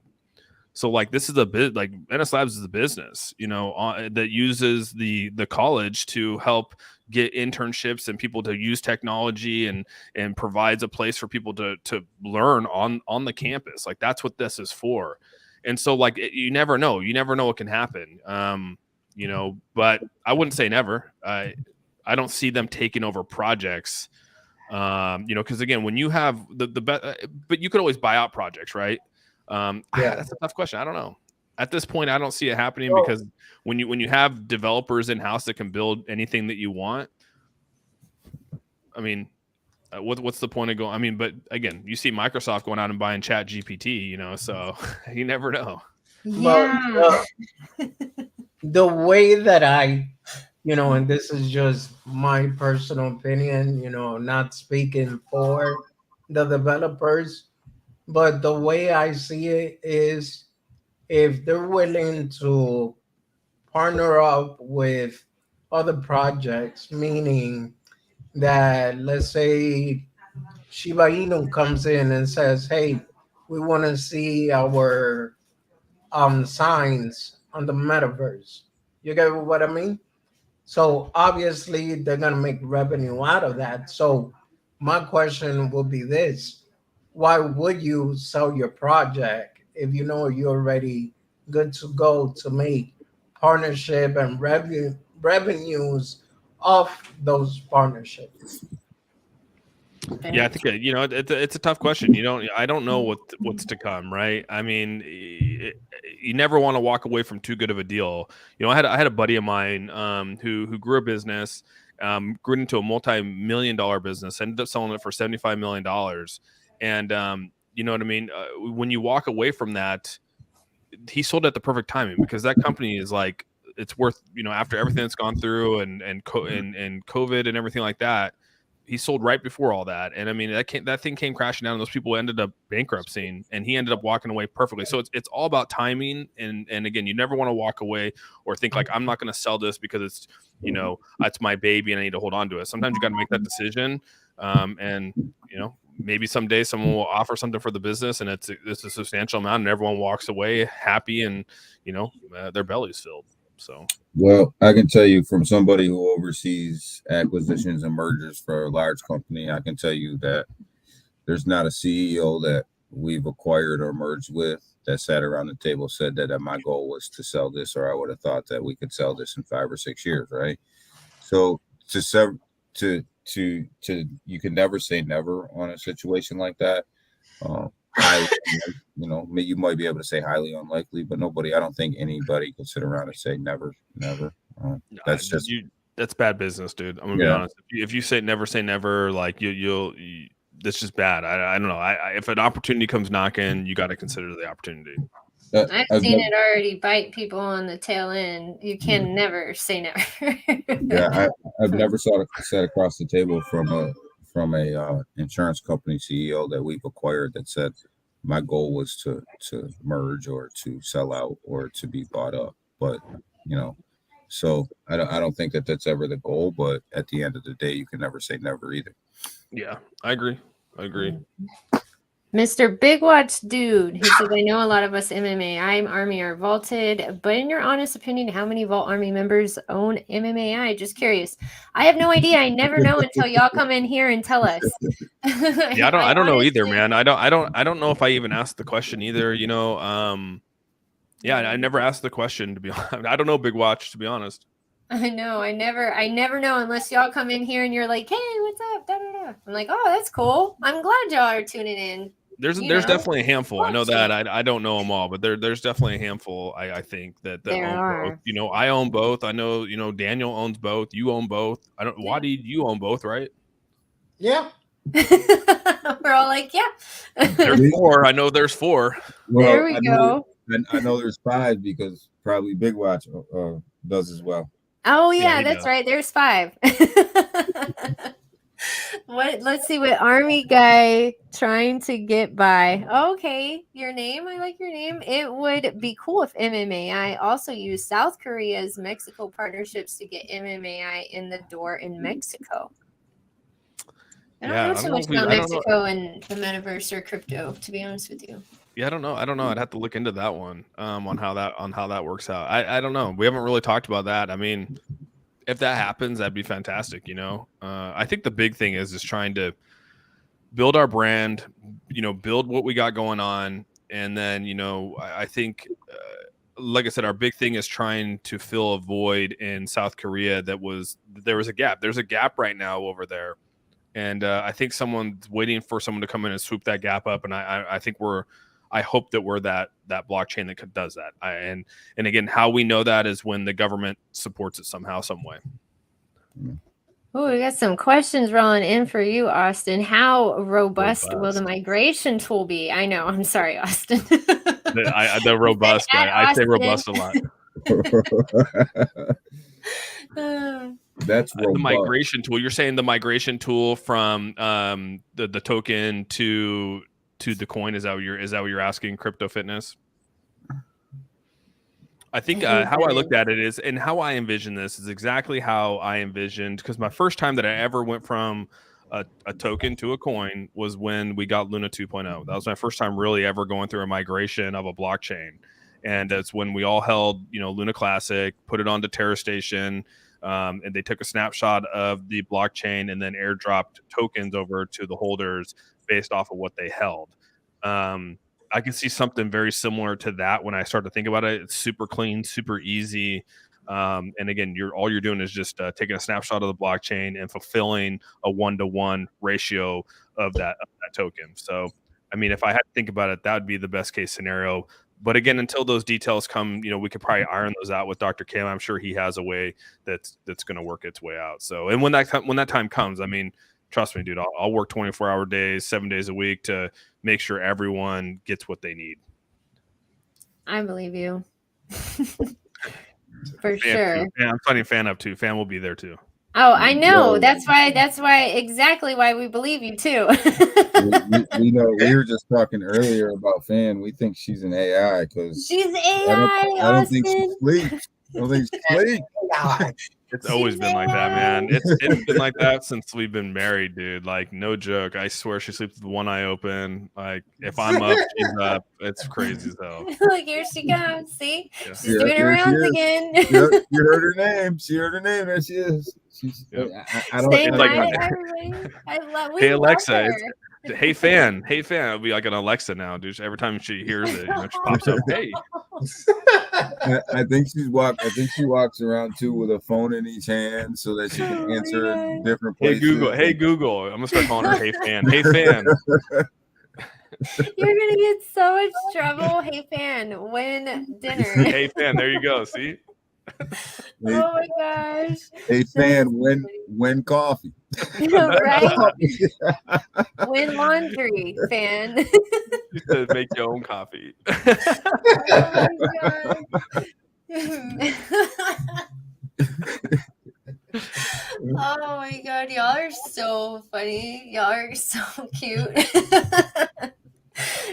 D: So like this is a bit like NS Labs is a business, that uses the college to help get internships and people to use technology and provides a place for people to learn on the campus. Like that's what this is for. And so like you never know what can happen. But I wouldn't say never. I don't see them taking over projects. Because again, when you have but you could always buy out projects, right? That's a tough question. I don't know. At this point, I don't see it happening, because when you have developers in house that can build anything that you want, I mean, what's the point of going? I mean, but again, you see Microsoft going out and buying Chat GPT, so you never know.
A: Yeah.
B: The way that and this is just my personal opinion, not speaking for the developers, but the way I see it is if they're willing to partner up with other projects, meaning that let's say Shiba Inu comes in and says, hey, we want to see our signs on the metaverse. You get what I mean? So obviously they're gonna make revenue out of that. So my question will be this: why would you sell your project if you know you're already good to go to make partnership and revenues off those partnerships?
D: Yeah, I think it's a tough question. I don't know what's to come, right? I mean, you never want to walk away from too good of a deal. I had a buddy of mine who grew a business, grew into a multi-million-dollar business, ended up selling it for $75 million, and you know what I mean. When you walk away from that, he sold at the perfect timing, because that company is like it's worth after everything that's gone through and COVID and everything like that. He sold right before all that, and I mean that thing came crashing down, and those people ended up bankrupting, and he ended up walking away perfectly. So it's all about timing, and again, you never want to walk away or think like I'm not going to sell this because it's it's my baby and I need to hold on to it. Sometimes you got to make that decision, and maybe someday someone will offer something for the business, and it's a substantial amount, and everyone walks away happy, and their belly's filled. So,
C: well, I can tell you from somebody who oversees acquisitions and mergers for a large company, I can tell you that there's not a CEO that we've acquired or merged with that sat around the table said that my goal was to sell this, or I would have thought that we could sell this in 5 or 6 years, right? So to you can never say never on a situation like that. Highly, you might be able to say highly unlikely, but I don't think anybody could sit around and say never. That's just
D: that's bad business, dude. I'm gonna be honest. If you say never, like you'll that's just bad. I don't know. If an opportunity comes knocking, you got to consider the opportunity.
A: I've seen it already bite people on the tail end. You can never say never.
C: Yeah, I've never sat across the table from a insurance company CEO that we've acquired that said my goal was to merge or to sell out or to be bought up. But so I don't think that that's ever the goal. But at the end of the day, you can never say never either.
D: Yeah, I agree.
A: Mr. Big Watch Dude, he says, I know a lot of us MMAI Army are vaulted, but in your honest opinion, how many Vault Army members own MMAI? Just curious. I have no idea. I never know until y'all come in here and tell us.
D: Yeah, I don't know either, man. I don't know if I even asked the question either. Yeah, I never asked the question, to be honest. I don't know, Big Watch, to be honest.
A: I know. I never know unless y'all come in here and you're like, hey, what's up? Da, da, da. I'm like, oh, that's cool. I'm glad y'all are tuning in.
D: There's definitely a handful. I know that. I don't know them all, but there's definitely a handful. I think that own both. I own both. I know Daniel owns both. You own both. Wadi, you own both, right?
B: Yeah.
A: We're all like, yeah.
D: There's 4. I know there's 4.
A: There we
C: I
A: go.
C: I know there's 5 because probably Big Watch does as well.
A: Oh
D: Yeah,
A: yeah,
D: he
A: that's
D: does.
A: right. There's 5. Let's see what army guy trying to get by. Okay, your name. I like your name. It would be cool if MMAI also used South Korea's Mexico partnerships to get MMAI in the door in Mexico. I don't know so much about Mexico and the metaverse or crypto, to be honest with you.
D: Yeah, I don't know. I'd have to look into that one on how that works out. I don't know. We haven't really talked about that. I mean, if that happens, that'd be fantastic. I think the big thing is trying to build our brand, build what we got going on, and then I think, like I said, our big thing is trying to fill a void in South Korea. There was a gap. There's a gap right now over there, and I think someone's waiting for someone to come in and swoop that gap up. And I think I hope that we're that blockchain that does that. And again, how we know that is when the government supports it somehow, some way.
A: Oh, we got some questions rolling in for you, Austin. How robust will the migration tool be? I know. I'm sorry, Austin.
D: The robust. I say robust a lot.
C: That's
D: the migration tool. You're saying the migration tool from the token to the coin. Is that what you're asking? Crypto Fitness. I think how I looked at it is, and how I envision this is exactly how I envisioned, because my first time that I ever went from a token to a coin was when we got Luna 2.0. That was my first time really ever going through a migration of a blockchain. And that's when we all held, Luna Classic, put it onto Terra Station, and they took a snapshot of the blockchain and then airdropped tokens over to the holders based off of what they held. I can see something very similar to that when I start to think about it. It's super clean, super easy. And again, all you're doing is just taking a snapshot of the blockchain and fulfilling a 1-to-1 ratio of that token. So, I mean, if I had to think about it, that would be the best case scenario. But again, until those details come, we could probably iron those out with Dr. Kim. I'm sure he has a way that's going to work its way out. So, and when that time comes, I mean, trust me, dude, I'll work 24-hour days, 7 days a week to make sure everyone gets what they need.
A: I believe you. For sure.
D: Yeah, I'm signing Fan up too. Fan will be there too.
A: Oh, I know. That's why exactly why we believe you too.
C: we know we were just talking earlier about Fan. We think she's an AI because
A: she's AI.
C: I don't think she sleeps. I don't think she sleeps.
D: It's always been like that, man. It's been like that since we've been married, dude. Like, no joke. I swear she sleeps with one eye open. Like, if I'm up, she's up. It's crazy as hell.
A: Like, here she comes. See? Yeah. She's doing
C: her
A: rounds again.
C: You heard her name. She heard her name. There she is. She's, I don't
A: say hi to everybody.
D: Hey, Alexa. Hey, Fan. Hey, Fan. It'll be like an Alexa now, dude. Every time she hears it, she pops up. Hey.
C: I think she walks around too with a phone in each hand so that she can answer in different places.
D: Hey Google. I'm gonna start calling her Hey Fan. Hey Fan.
A: You're gonna get so much trouble. Hey Fan, win dinner.
D: Hey Fan, there you go. See?
A: Oh my gosh.
C: Hey Fan, win coffee.
A: Right? Win laundry, Fan.
D: You should make your own coffee.
A: Oh my god. Oh my god, y'all are so funny. Y'all are so cute.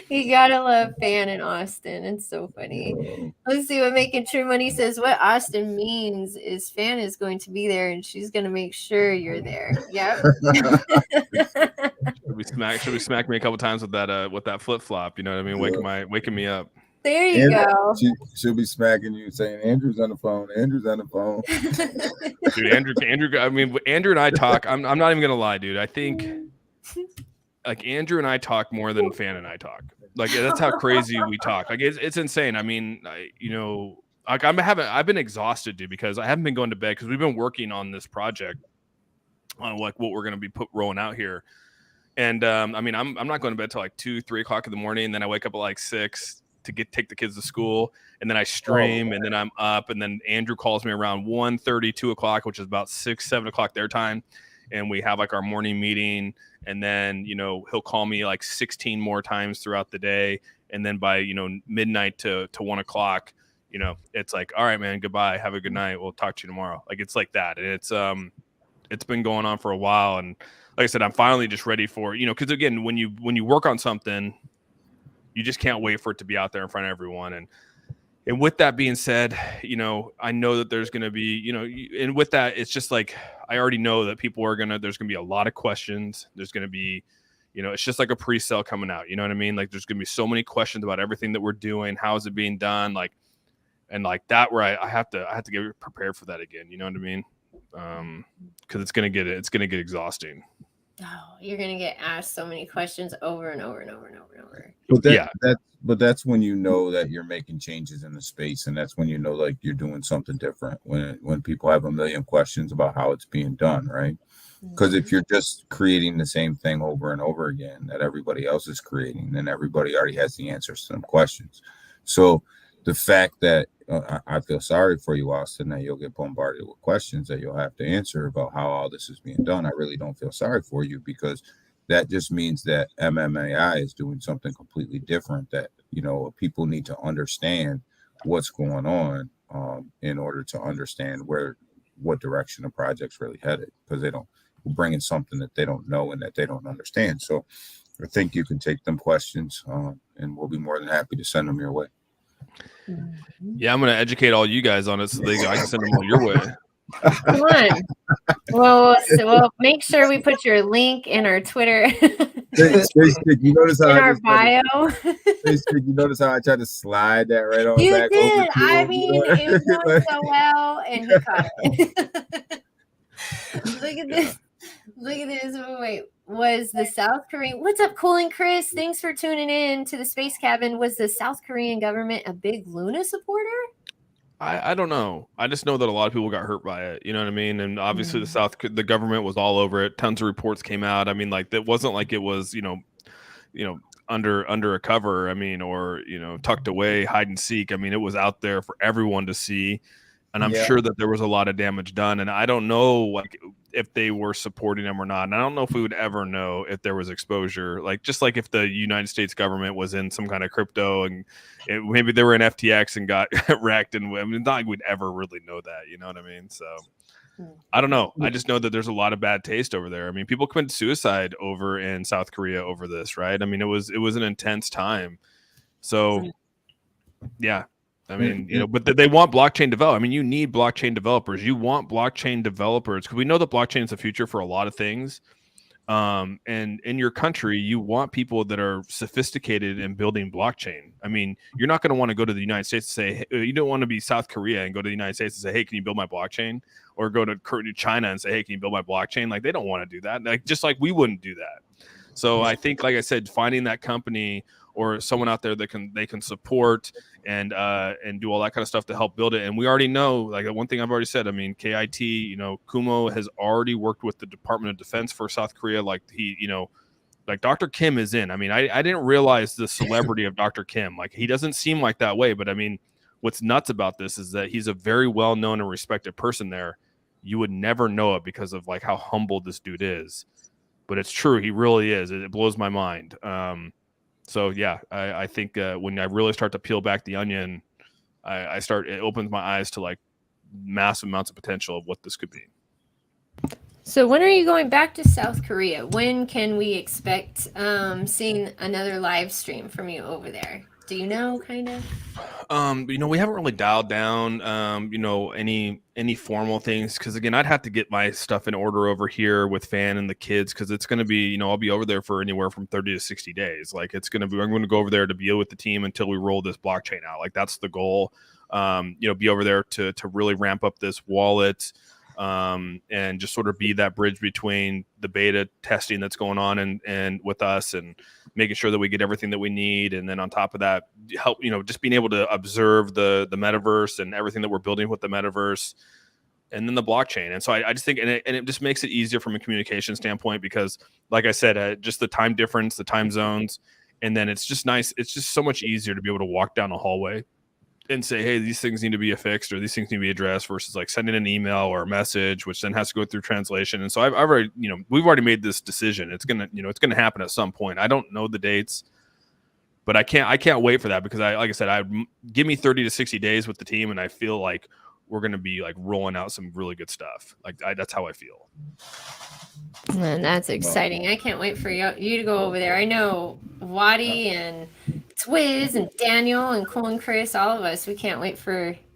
A: You gotta love Fan and Austin. It's so funny. Let's see what Making True Money says. What Austin means is Fan is going to be there and she's gonna make sure you're there. Yep.
D: Should we smack me a couple times with that flip flop? You know what I mean? Waking me up.
A: There you go.
C: She'll be smacking you, saying, "Andrew's on the phone. Andrew's on the phone."
D: Dude, Andrew. I mean, Andrew and I talk. I'm not even gonna lie, dude. I think like Andrew and I talk more than Fan and I talk. Like that's how crazy we talk. Like it's insane. I mean, like I've been exhausted, dude, because I haven't been going to bed because we've been working on this project on like what we're gonna be rolling out here. And I mean, I'm not going to bed till like 2-3 o'clock in the morning. And then I wake up at like 6 to take the kids to school, and then I stream, and then I'm up, and then Andrew calls me around 1:30, 2 o'clock, which is about 6-7 o'clock their time. and we have like our morning meeting, and then, you know, he'll call me like 16 more times throughout the day. And then by, you know, midnight to 1 o'clock, you know, it's like, all right, man, goodbye. Have a good night. We'll talk to you tomorrow. Like, it's like that. And it's been going on for a while. And like I said, I'm finally just ready for, you know, because again, when you work on something, you just can't wait for it to be out there in front of everyone. And with that being said, you know, I know that there's going to be, you know, and with that, it's just like, I already know that there's going to be a lot of questions. There's going to be, you know, it's just like a pre-sale coming out. You know what I mean? Like, there's going to be so many questions about everything that we're doing. How is it being done? Like, and like that, where I have to get prepared for that again. You know what I mean? Because it's going to get exhausting.
A: Oh, you're going to get asked so many questions over and over and over and over and over.
C: But that's when you know that you're making changes in the space, and that's when you know, like, you're doing something different, when people have a million questions about how it's being done, right? Because if you're just creating the same thing over and over again that everybody else is creating, then everybody already has the answers to them questions. So the fact that I feel sorry for you, Austin, that you'll get bombarded with questions that you'll have to answer about how all this is being done. I really don't feel sorry for you, because that just means that MMAI is doing something completely different, that, you know, people need to understand what's going on in order to understand what direction the project's really headed, because we're bringing something that they don't know and that they don't understand. So I think you can take them questions and we'll be more than happy to send them your way.
D: Yeah, I'm going to educate all you guys on it so I can send them all your way.
A: Come on. Well, make sure we put your link in our Twitter.
C: You notice how
A: in our bio.
C: You notice how I tried to slide that right on
A: You
C: back
A: did.
C: over to
A: I
C: him,
A: mean,
C: you know?
A: it was going so well, and he caught it. Look at this. Look at this. Wait, was the South Korean? What's up, Colin Chris? Thanks for tuning in to the Space Cabin. Was the South Korean government a big Luna supporter?
D: I don't know. I just know that a lot of people got hurt by it. You know what I mean? And obviously the government was all over it. Tons of reports came out. I mean, like, that wasn't like it was, you know, under a cover. I mean, or, you know, tucked away, hide and seek. I mean, it was out there for everyone to see. And I'm sure that there was a lot of damage done. And I don't know, like, if they were supporting them or not. And I don't know if we would ever know if there was exposure. Like, just like if the United States government was in some kind of crypto and maybe they were in FTX and got wrecked. And I mean, not like we'd ever really know that. You know what I mean? So I don't know. I just know that there's a lot of bad taste over there. I mean, people committed suicide over in South Korea over this, right? I mean, it was an intense time. So yeah. I mean, you know, but they want blockchain development. I mean, you need blockchain developers. You want blockchain developers because we know that blockchain is the future for a lot of things. And in your country, you want people that are sophisticated in building blockchain. I mean, you're not going to want to go to the United States and say, hey, you don't want to be South Korea and go to the United States and say, hey, can you build my blockchain? Or go to China and say, hey, can you build my blockchain? Like, they don't want to do that. Like, just like we wouldn't do that. So I think, like I said, finding that company or someone out there that they can support and do all that kind of stuff to help build it. And we already know, like, one thing I've already said, I mean, KIT, you know, Kumo has already worked with the Department of Defense for South Korea. Like, he, you know, like Dr. Kim is in. I mean, I didn't realize the celebrity of Dr. Kim. Like, he doesn't seem like that way, but I mean, what's nuts about this is that he's a very well-known and respected person there. You would never know it because of like how humble this dude is, but it's true. He really is. It blows my mind. So yeah, I think when I really start to peel back the onion, it opens my eyes to like massive amounts of potential of what this could be.
A: So when are you going back to South Korea? When can we expect seeing another live stream from you over there? Do you know, kind of?
D: You know, we haven't really dialed down, you know, any formal things. Cause again, I'd have to get my stuff in order over here with Fan and the kids. Cause it's going to be, you know, I'll be over there for anywhere from 30 to 60 days. Like, I'm going to go over there to be with the team until we roll this blockchain out. Like, that's the goal. You know, be over there to really ramp up this wallet. And just sort of be that bridge between the beta testing that's going on and with us, and making sure that we get everything that we need. And then on top of that, help, you know, just being able to observe the metaverse and everything that we're building with the metaverse, and then the blockchain. And so I just think, and it just makes it easier from a communication standpoint, because like I said, just the time difference, the time zones, and then it's just nice. It's just so much easier to be able to walk down the hallway and say, hey, these things need to be affixed or these things need to be addressed, versus like sending an email or a message, which then has to go through translation. And so I've already, we've already made this decision. It's gonna happen at some point. I don't know the dates, but I can't wait for that, because like I said, give me 30 to 60 days with the team, and I feel like we're gonna be like rolling out some really good stuff. That's how I feel.
A: Man, that's exciting. I can't wait for you to go over there. I know Wadi and Twiz and Daniel and Cole and Chris, all of us, we can't wait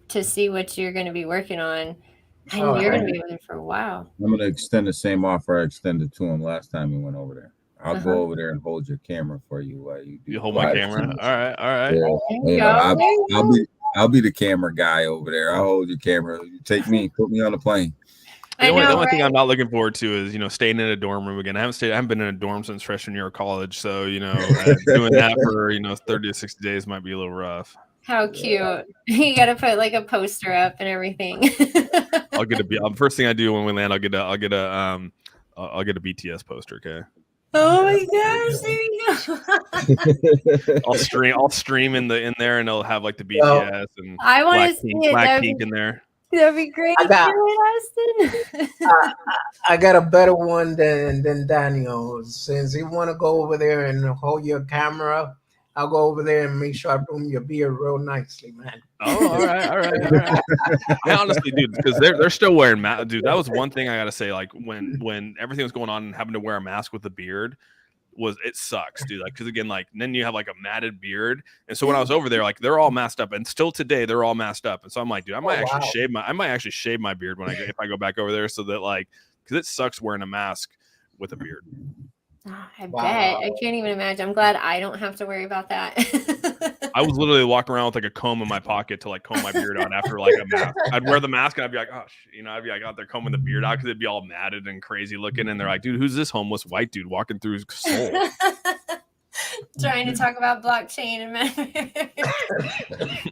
A: to see what you're going to be working on. And you're going to be over there for a while.
C: I'm going to extend the same offer I extended to him last time we went over there. I'll go over there and hold your camera for you while you do.
D: You hold my camera? All right.
C: Yeah. I'll be the camera guy over there. I'll hold your camera. You take me, put me on the plane.
D: The only thing I'm not looking forward to is, staying in a dorm room again. I haven't been in a dorm since freshman year of college. So, doing that for, 30 to 60 days might be a little rough.
A: How cute. You got to put like a poster up and everything.
D: I'll get first thing I do when we land, I'll get a BTS poster. Okay.
A: Oh my gosh, there you
D: go. I'll stream in there, and it'll have like the BTS and
A: I want to see it.
D: Blackpink in there.
A: That'd be great.
B: I got a better one than Daniel. Since you want to go over there and hold your camera, I'll go over there and make sure I bloom your beard real nicely, man.
D: Oh, all right. Yeah, honestly, dude, because they're still wearing masks. Dude, that was one thing I gotta say. Like when everything was going on and having to wear a mask with a beard, it sucks, dude. Like, because again, like then you have like a matted beard, and so when I was over there, like they're all masked up, and still today they're all masked up, and so I'm like, dude, I might actually shave my beard if I go back over there, so that like, because it sucks wearing a mask with a beard.
A: I bet. I can't even imagine. I'm glad I don't have to worry about that.
D: I was literally walking around with like a comb in my pocket to like comb my beard out after like a mask. I'd wear the mask and I'd be like, oh, I'd be like out there combing the beard out because it'd be all matted and crazy looking. And they're like, dude, who's this homeless white dude walking through Seoul?
A: Trying to talk about blockchain and Metaverse.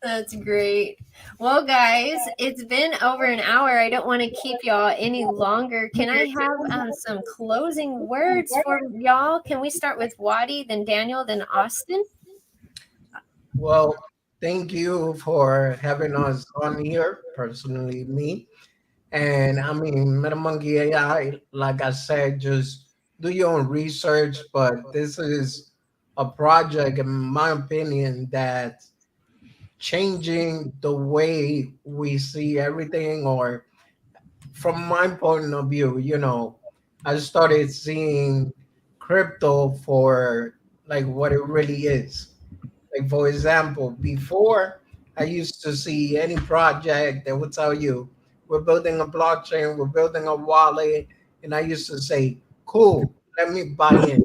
A: That's great. Well, guys, it's been over an hour. I don't want to keep y'all any longer. Can I have some closing words for y'all? Can we start with Wadi, then Daniel, then Austin?
B: Well, thank you for having us on here, personally, me. And I mean, MetaMonkey.AI, like I said, just do your own research, but this is a project, in my opinion, that's changing the way we see everything, or from my point of view, I started seeing crypto for like what it really is. Like, for example, before I used to see any project that would tell you, we're building a blockchain, we're building a wallet, and I used to say, cool, let me buy in.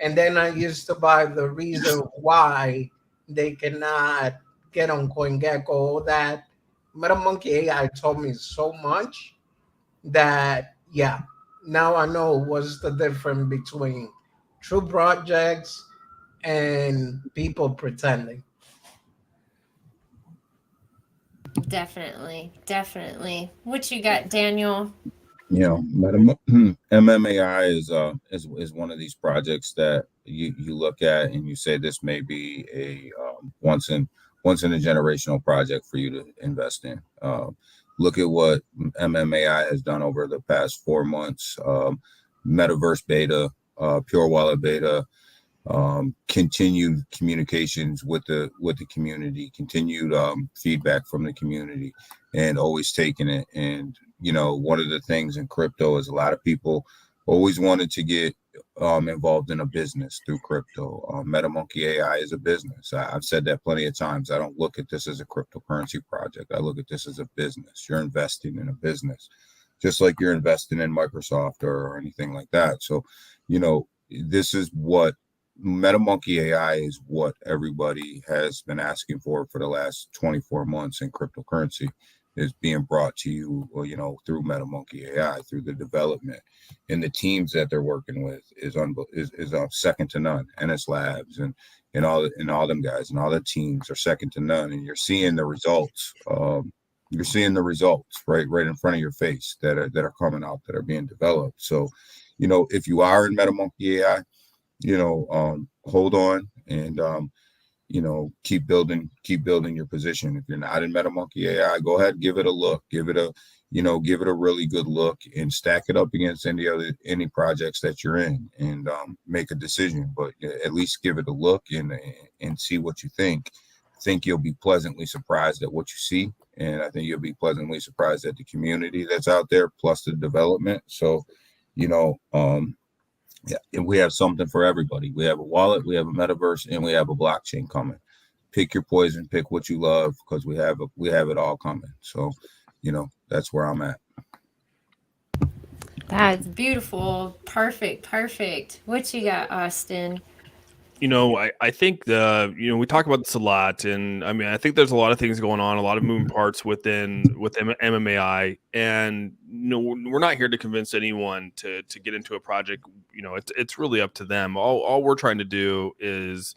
B: And then I used to buy the reason why they cannot get on CoinGecko, all that. MetaMonkey.AI told me so much that, yeah, now I know what's the difference between true projects and people pretending.
A: Definitely. What you got, Daniel?
C: MMAI is one of these projects that you look at and you say this may be a once in a generational project for you to invest in. Look at what MMAI has done over the past 4 months. Metaverse beta, Pure Wallet beta, continued communications with the community, continued feedback from the community, and always taking it. And one of the things in crypto is a lot of people always wanted to get involved in a business through crypto. MetaMonkey.AI is a business. I've said that plenty of times. I don't look at this as a cryptocurrency project. I look at this as a business. You're investing in a business, just like you're investing in Microsoft or anything like that. So, this is what MetaMonkey.AI is, what everybody has been asking for the last 24 months in cryptocurrency, is being brought to you, through MetaMonkey.AI, through the development, and the teams that they're working with is second to none. NS Labs and all them guys and all the teams are second to none, and you're seeing the results. You're seeing the results right in front of your face that are coming out, that are being developed. So, if you are in MetaMonkey.AI, hold on, and keep building your position. If you're not in MetaMonkey.AI, go ahead, give it a look, give it a really good look, and stack it up against any projects that you're in, and make a decision. But at least give it a look and see what you think. I think you'll be pleasantly surprised at what you see, and I think you'll be pleasantly surprised at the community that's out there, plus the development. So, yeah, and we have something for everybody. We have a wallet, we have a metaverse, and we have a blockchain coming. Pick your poison, pick what you love, because we have it all coming. So, that's where I'm at.
A: That's beautiful. Perfect. What you got, Austin?
D: I think we talk about this a lot, and I mean, I think there's a lot of things going on, a lot of moving parts with MMAI, and we're not here to convince anyone to get into a project. It's really up to them. All we're trying to do is,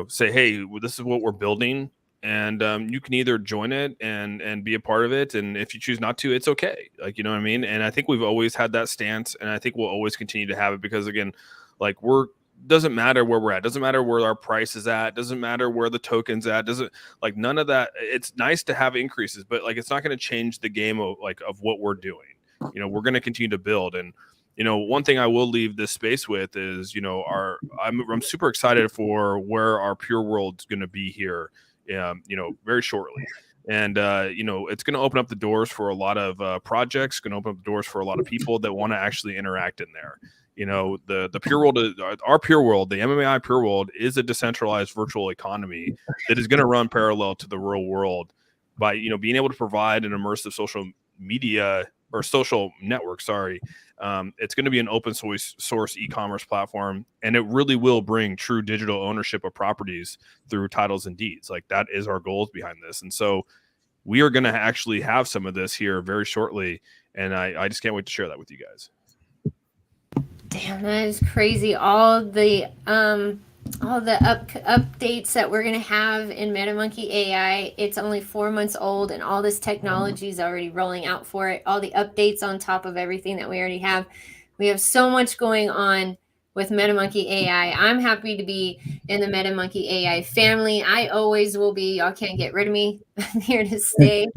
D: say, hey, this is what we're building, and you can either join it and be a part of it, and if you choose not to, it's okay. Like, you know what I mean? And I think we've always had that stance, and I think we'll always continue to have it, because again, like, doesn't matter where we're at, doesn't matter where our price is at, doesn't matter where the token's at, doesn't, like, none of that. It's nice to have increases, but like, it's not going to change the game of what we're doing. We're going to continue to build. And one thing I will leave this space with is, I'm super excited for where our pure world's going to be here, very shortly. And it's going to open up the doors for a lot of projects, going to open up the doors for a lot of people that want to actually interact in there. The pure world, our pure world, the MMAI pure world, is a decentralized virtual economy that is going to run parallel to the real world by, being able to provide an immersive social media or social network. It's going to be an open source e-commerce platform, and it really will bring true digital ownership of properties through titles and deeds. Like, that is our goals behind this. And so we are going to actually have some of this here very shortly. And I just can't wait to share that with you guys.
A: Damn, that is crazy. All the updates that we're gonna have in MetaMonkey.AI. It's only 4 months old, and all this technology is already rolling out for it. All the updates on top of everything that we already have. We have so much going on with MetaMonkey.AI. I'm happy to be in the MetaMonkey.AI family. I always will be. Y'all can't get rid of me. I'm here to stay.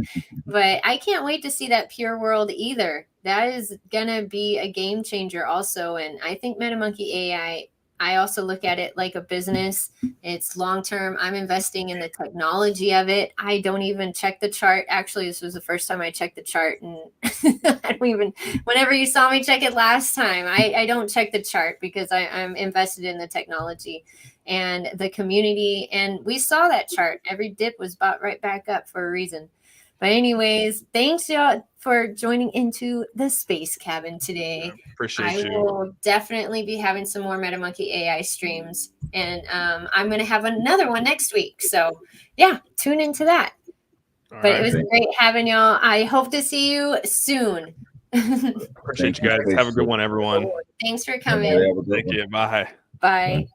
A: But I can't wait to see that pure world either. That is gonna be a game changer also. And I think MetaMonkey.AI, I also look at it like a business. It's long term. I'm investing in the technology of it. I don't even check the chart. Actually, this was the first time I checked the chart, and I don't even, whenever you saw me check it last time, I don't check the chart, because I'm invested in the technology and the community. And we saw that chart. Every dip was bought right back up for a reason. But anyways, thanks y'all for joining into the space cabin today.
D: Yeah, appreciate you.
A: I will definitely be having some more MetaMonkey.AI streams, and I'm going to have another one next week. So yeah, tune into that.
D: All
A: but
D: right.
A: It was great having y'all. I hope to see you soon.
D: Appreciate you guys. Have a good one, everyone.
A: Thanks for coming.
D: Thank you. Bye.
A: Bye.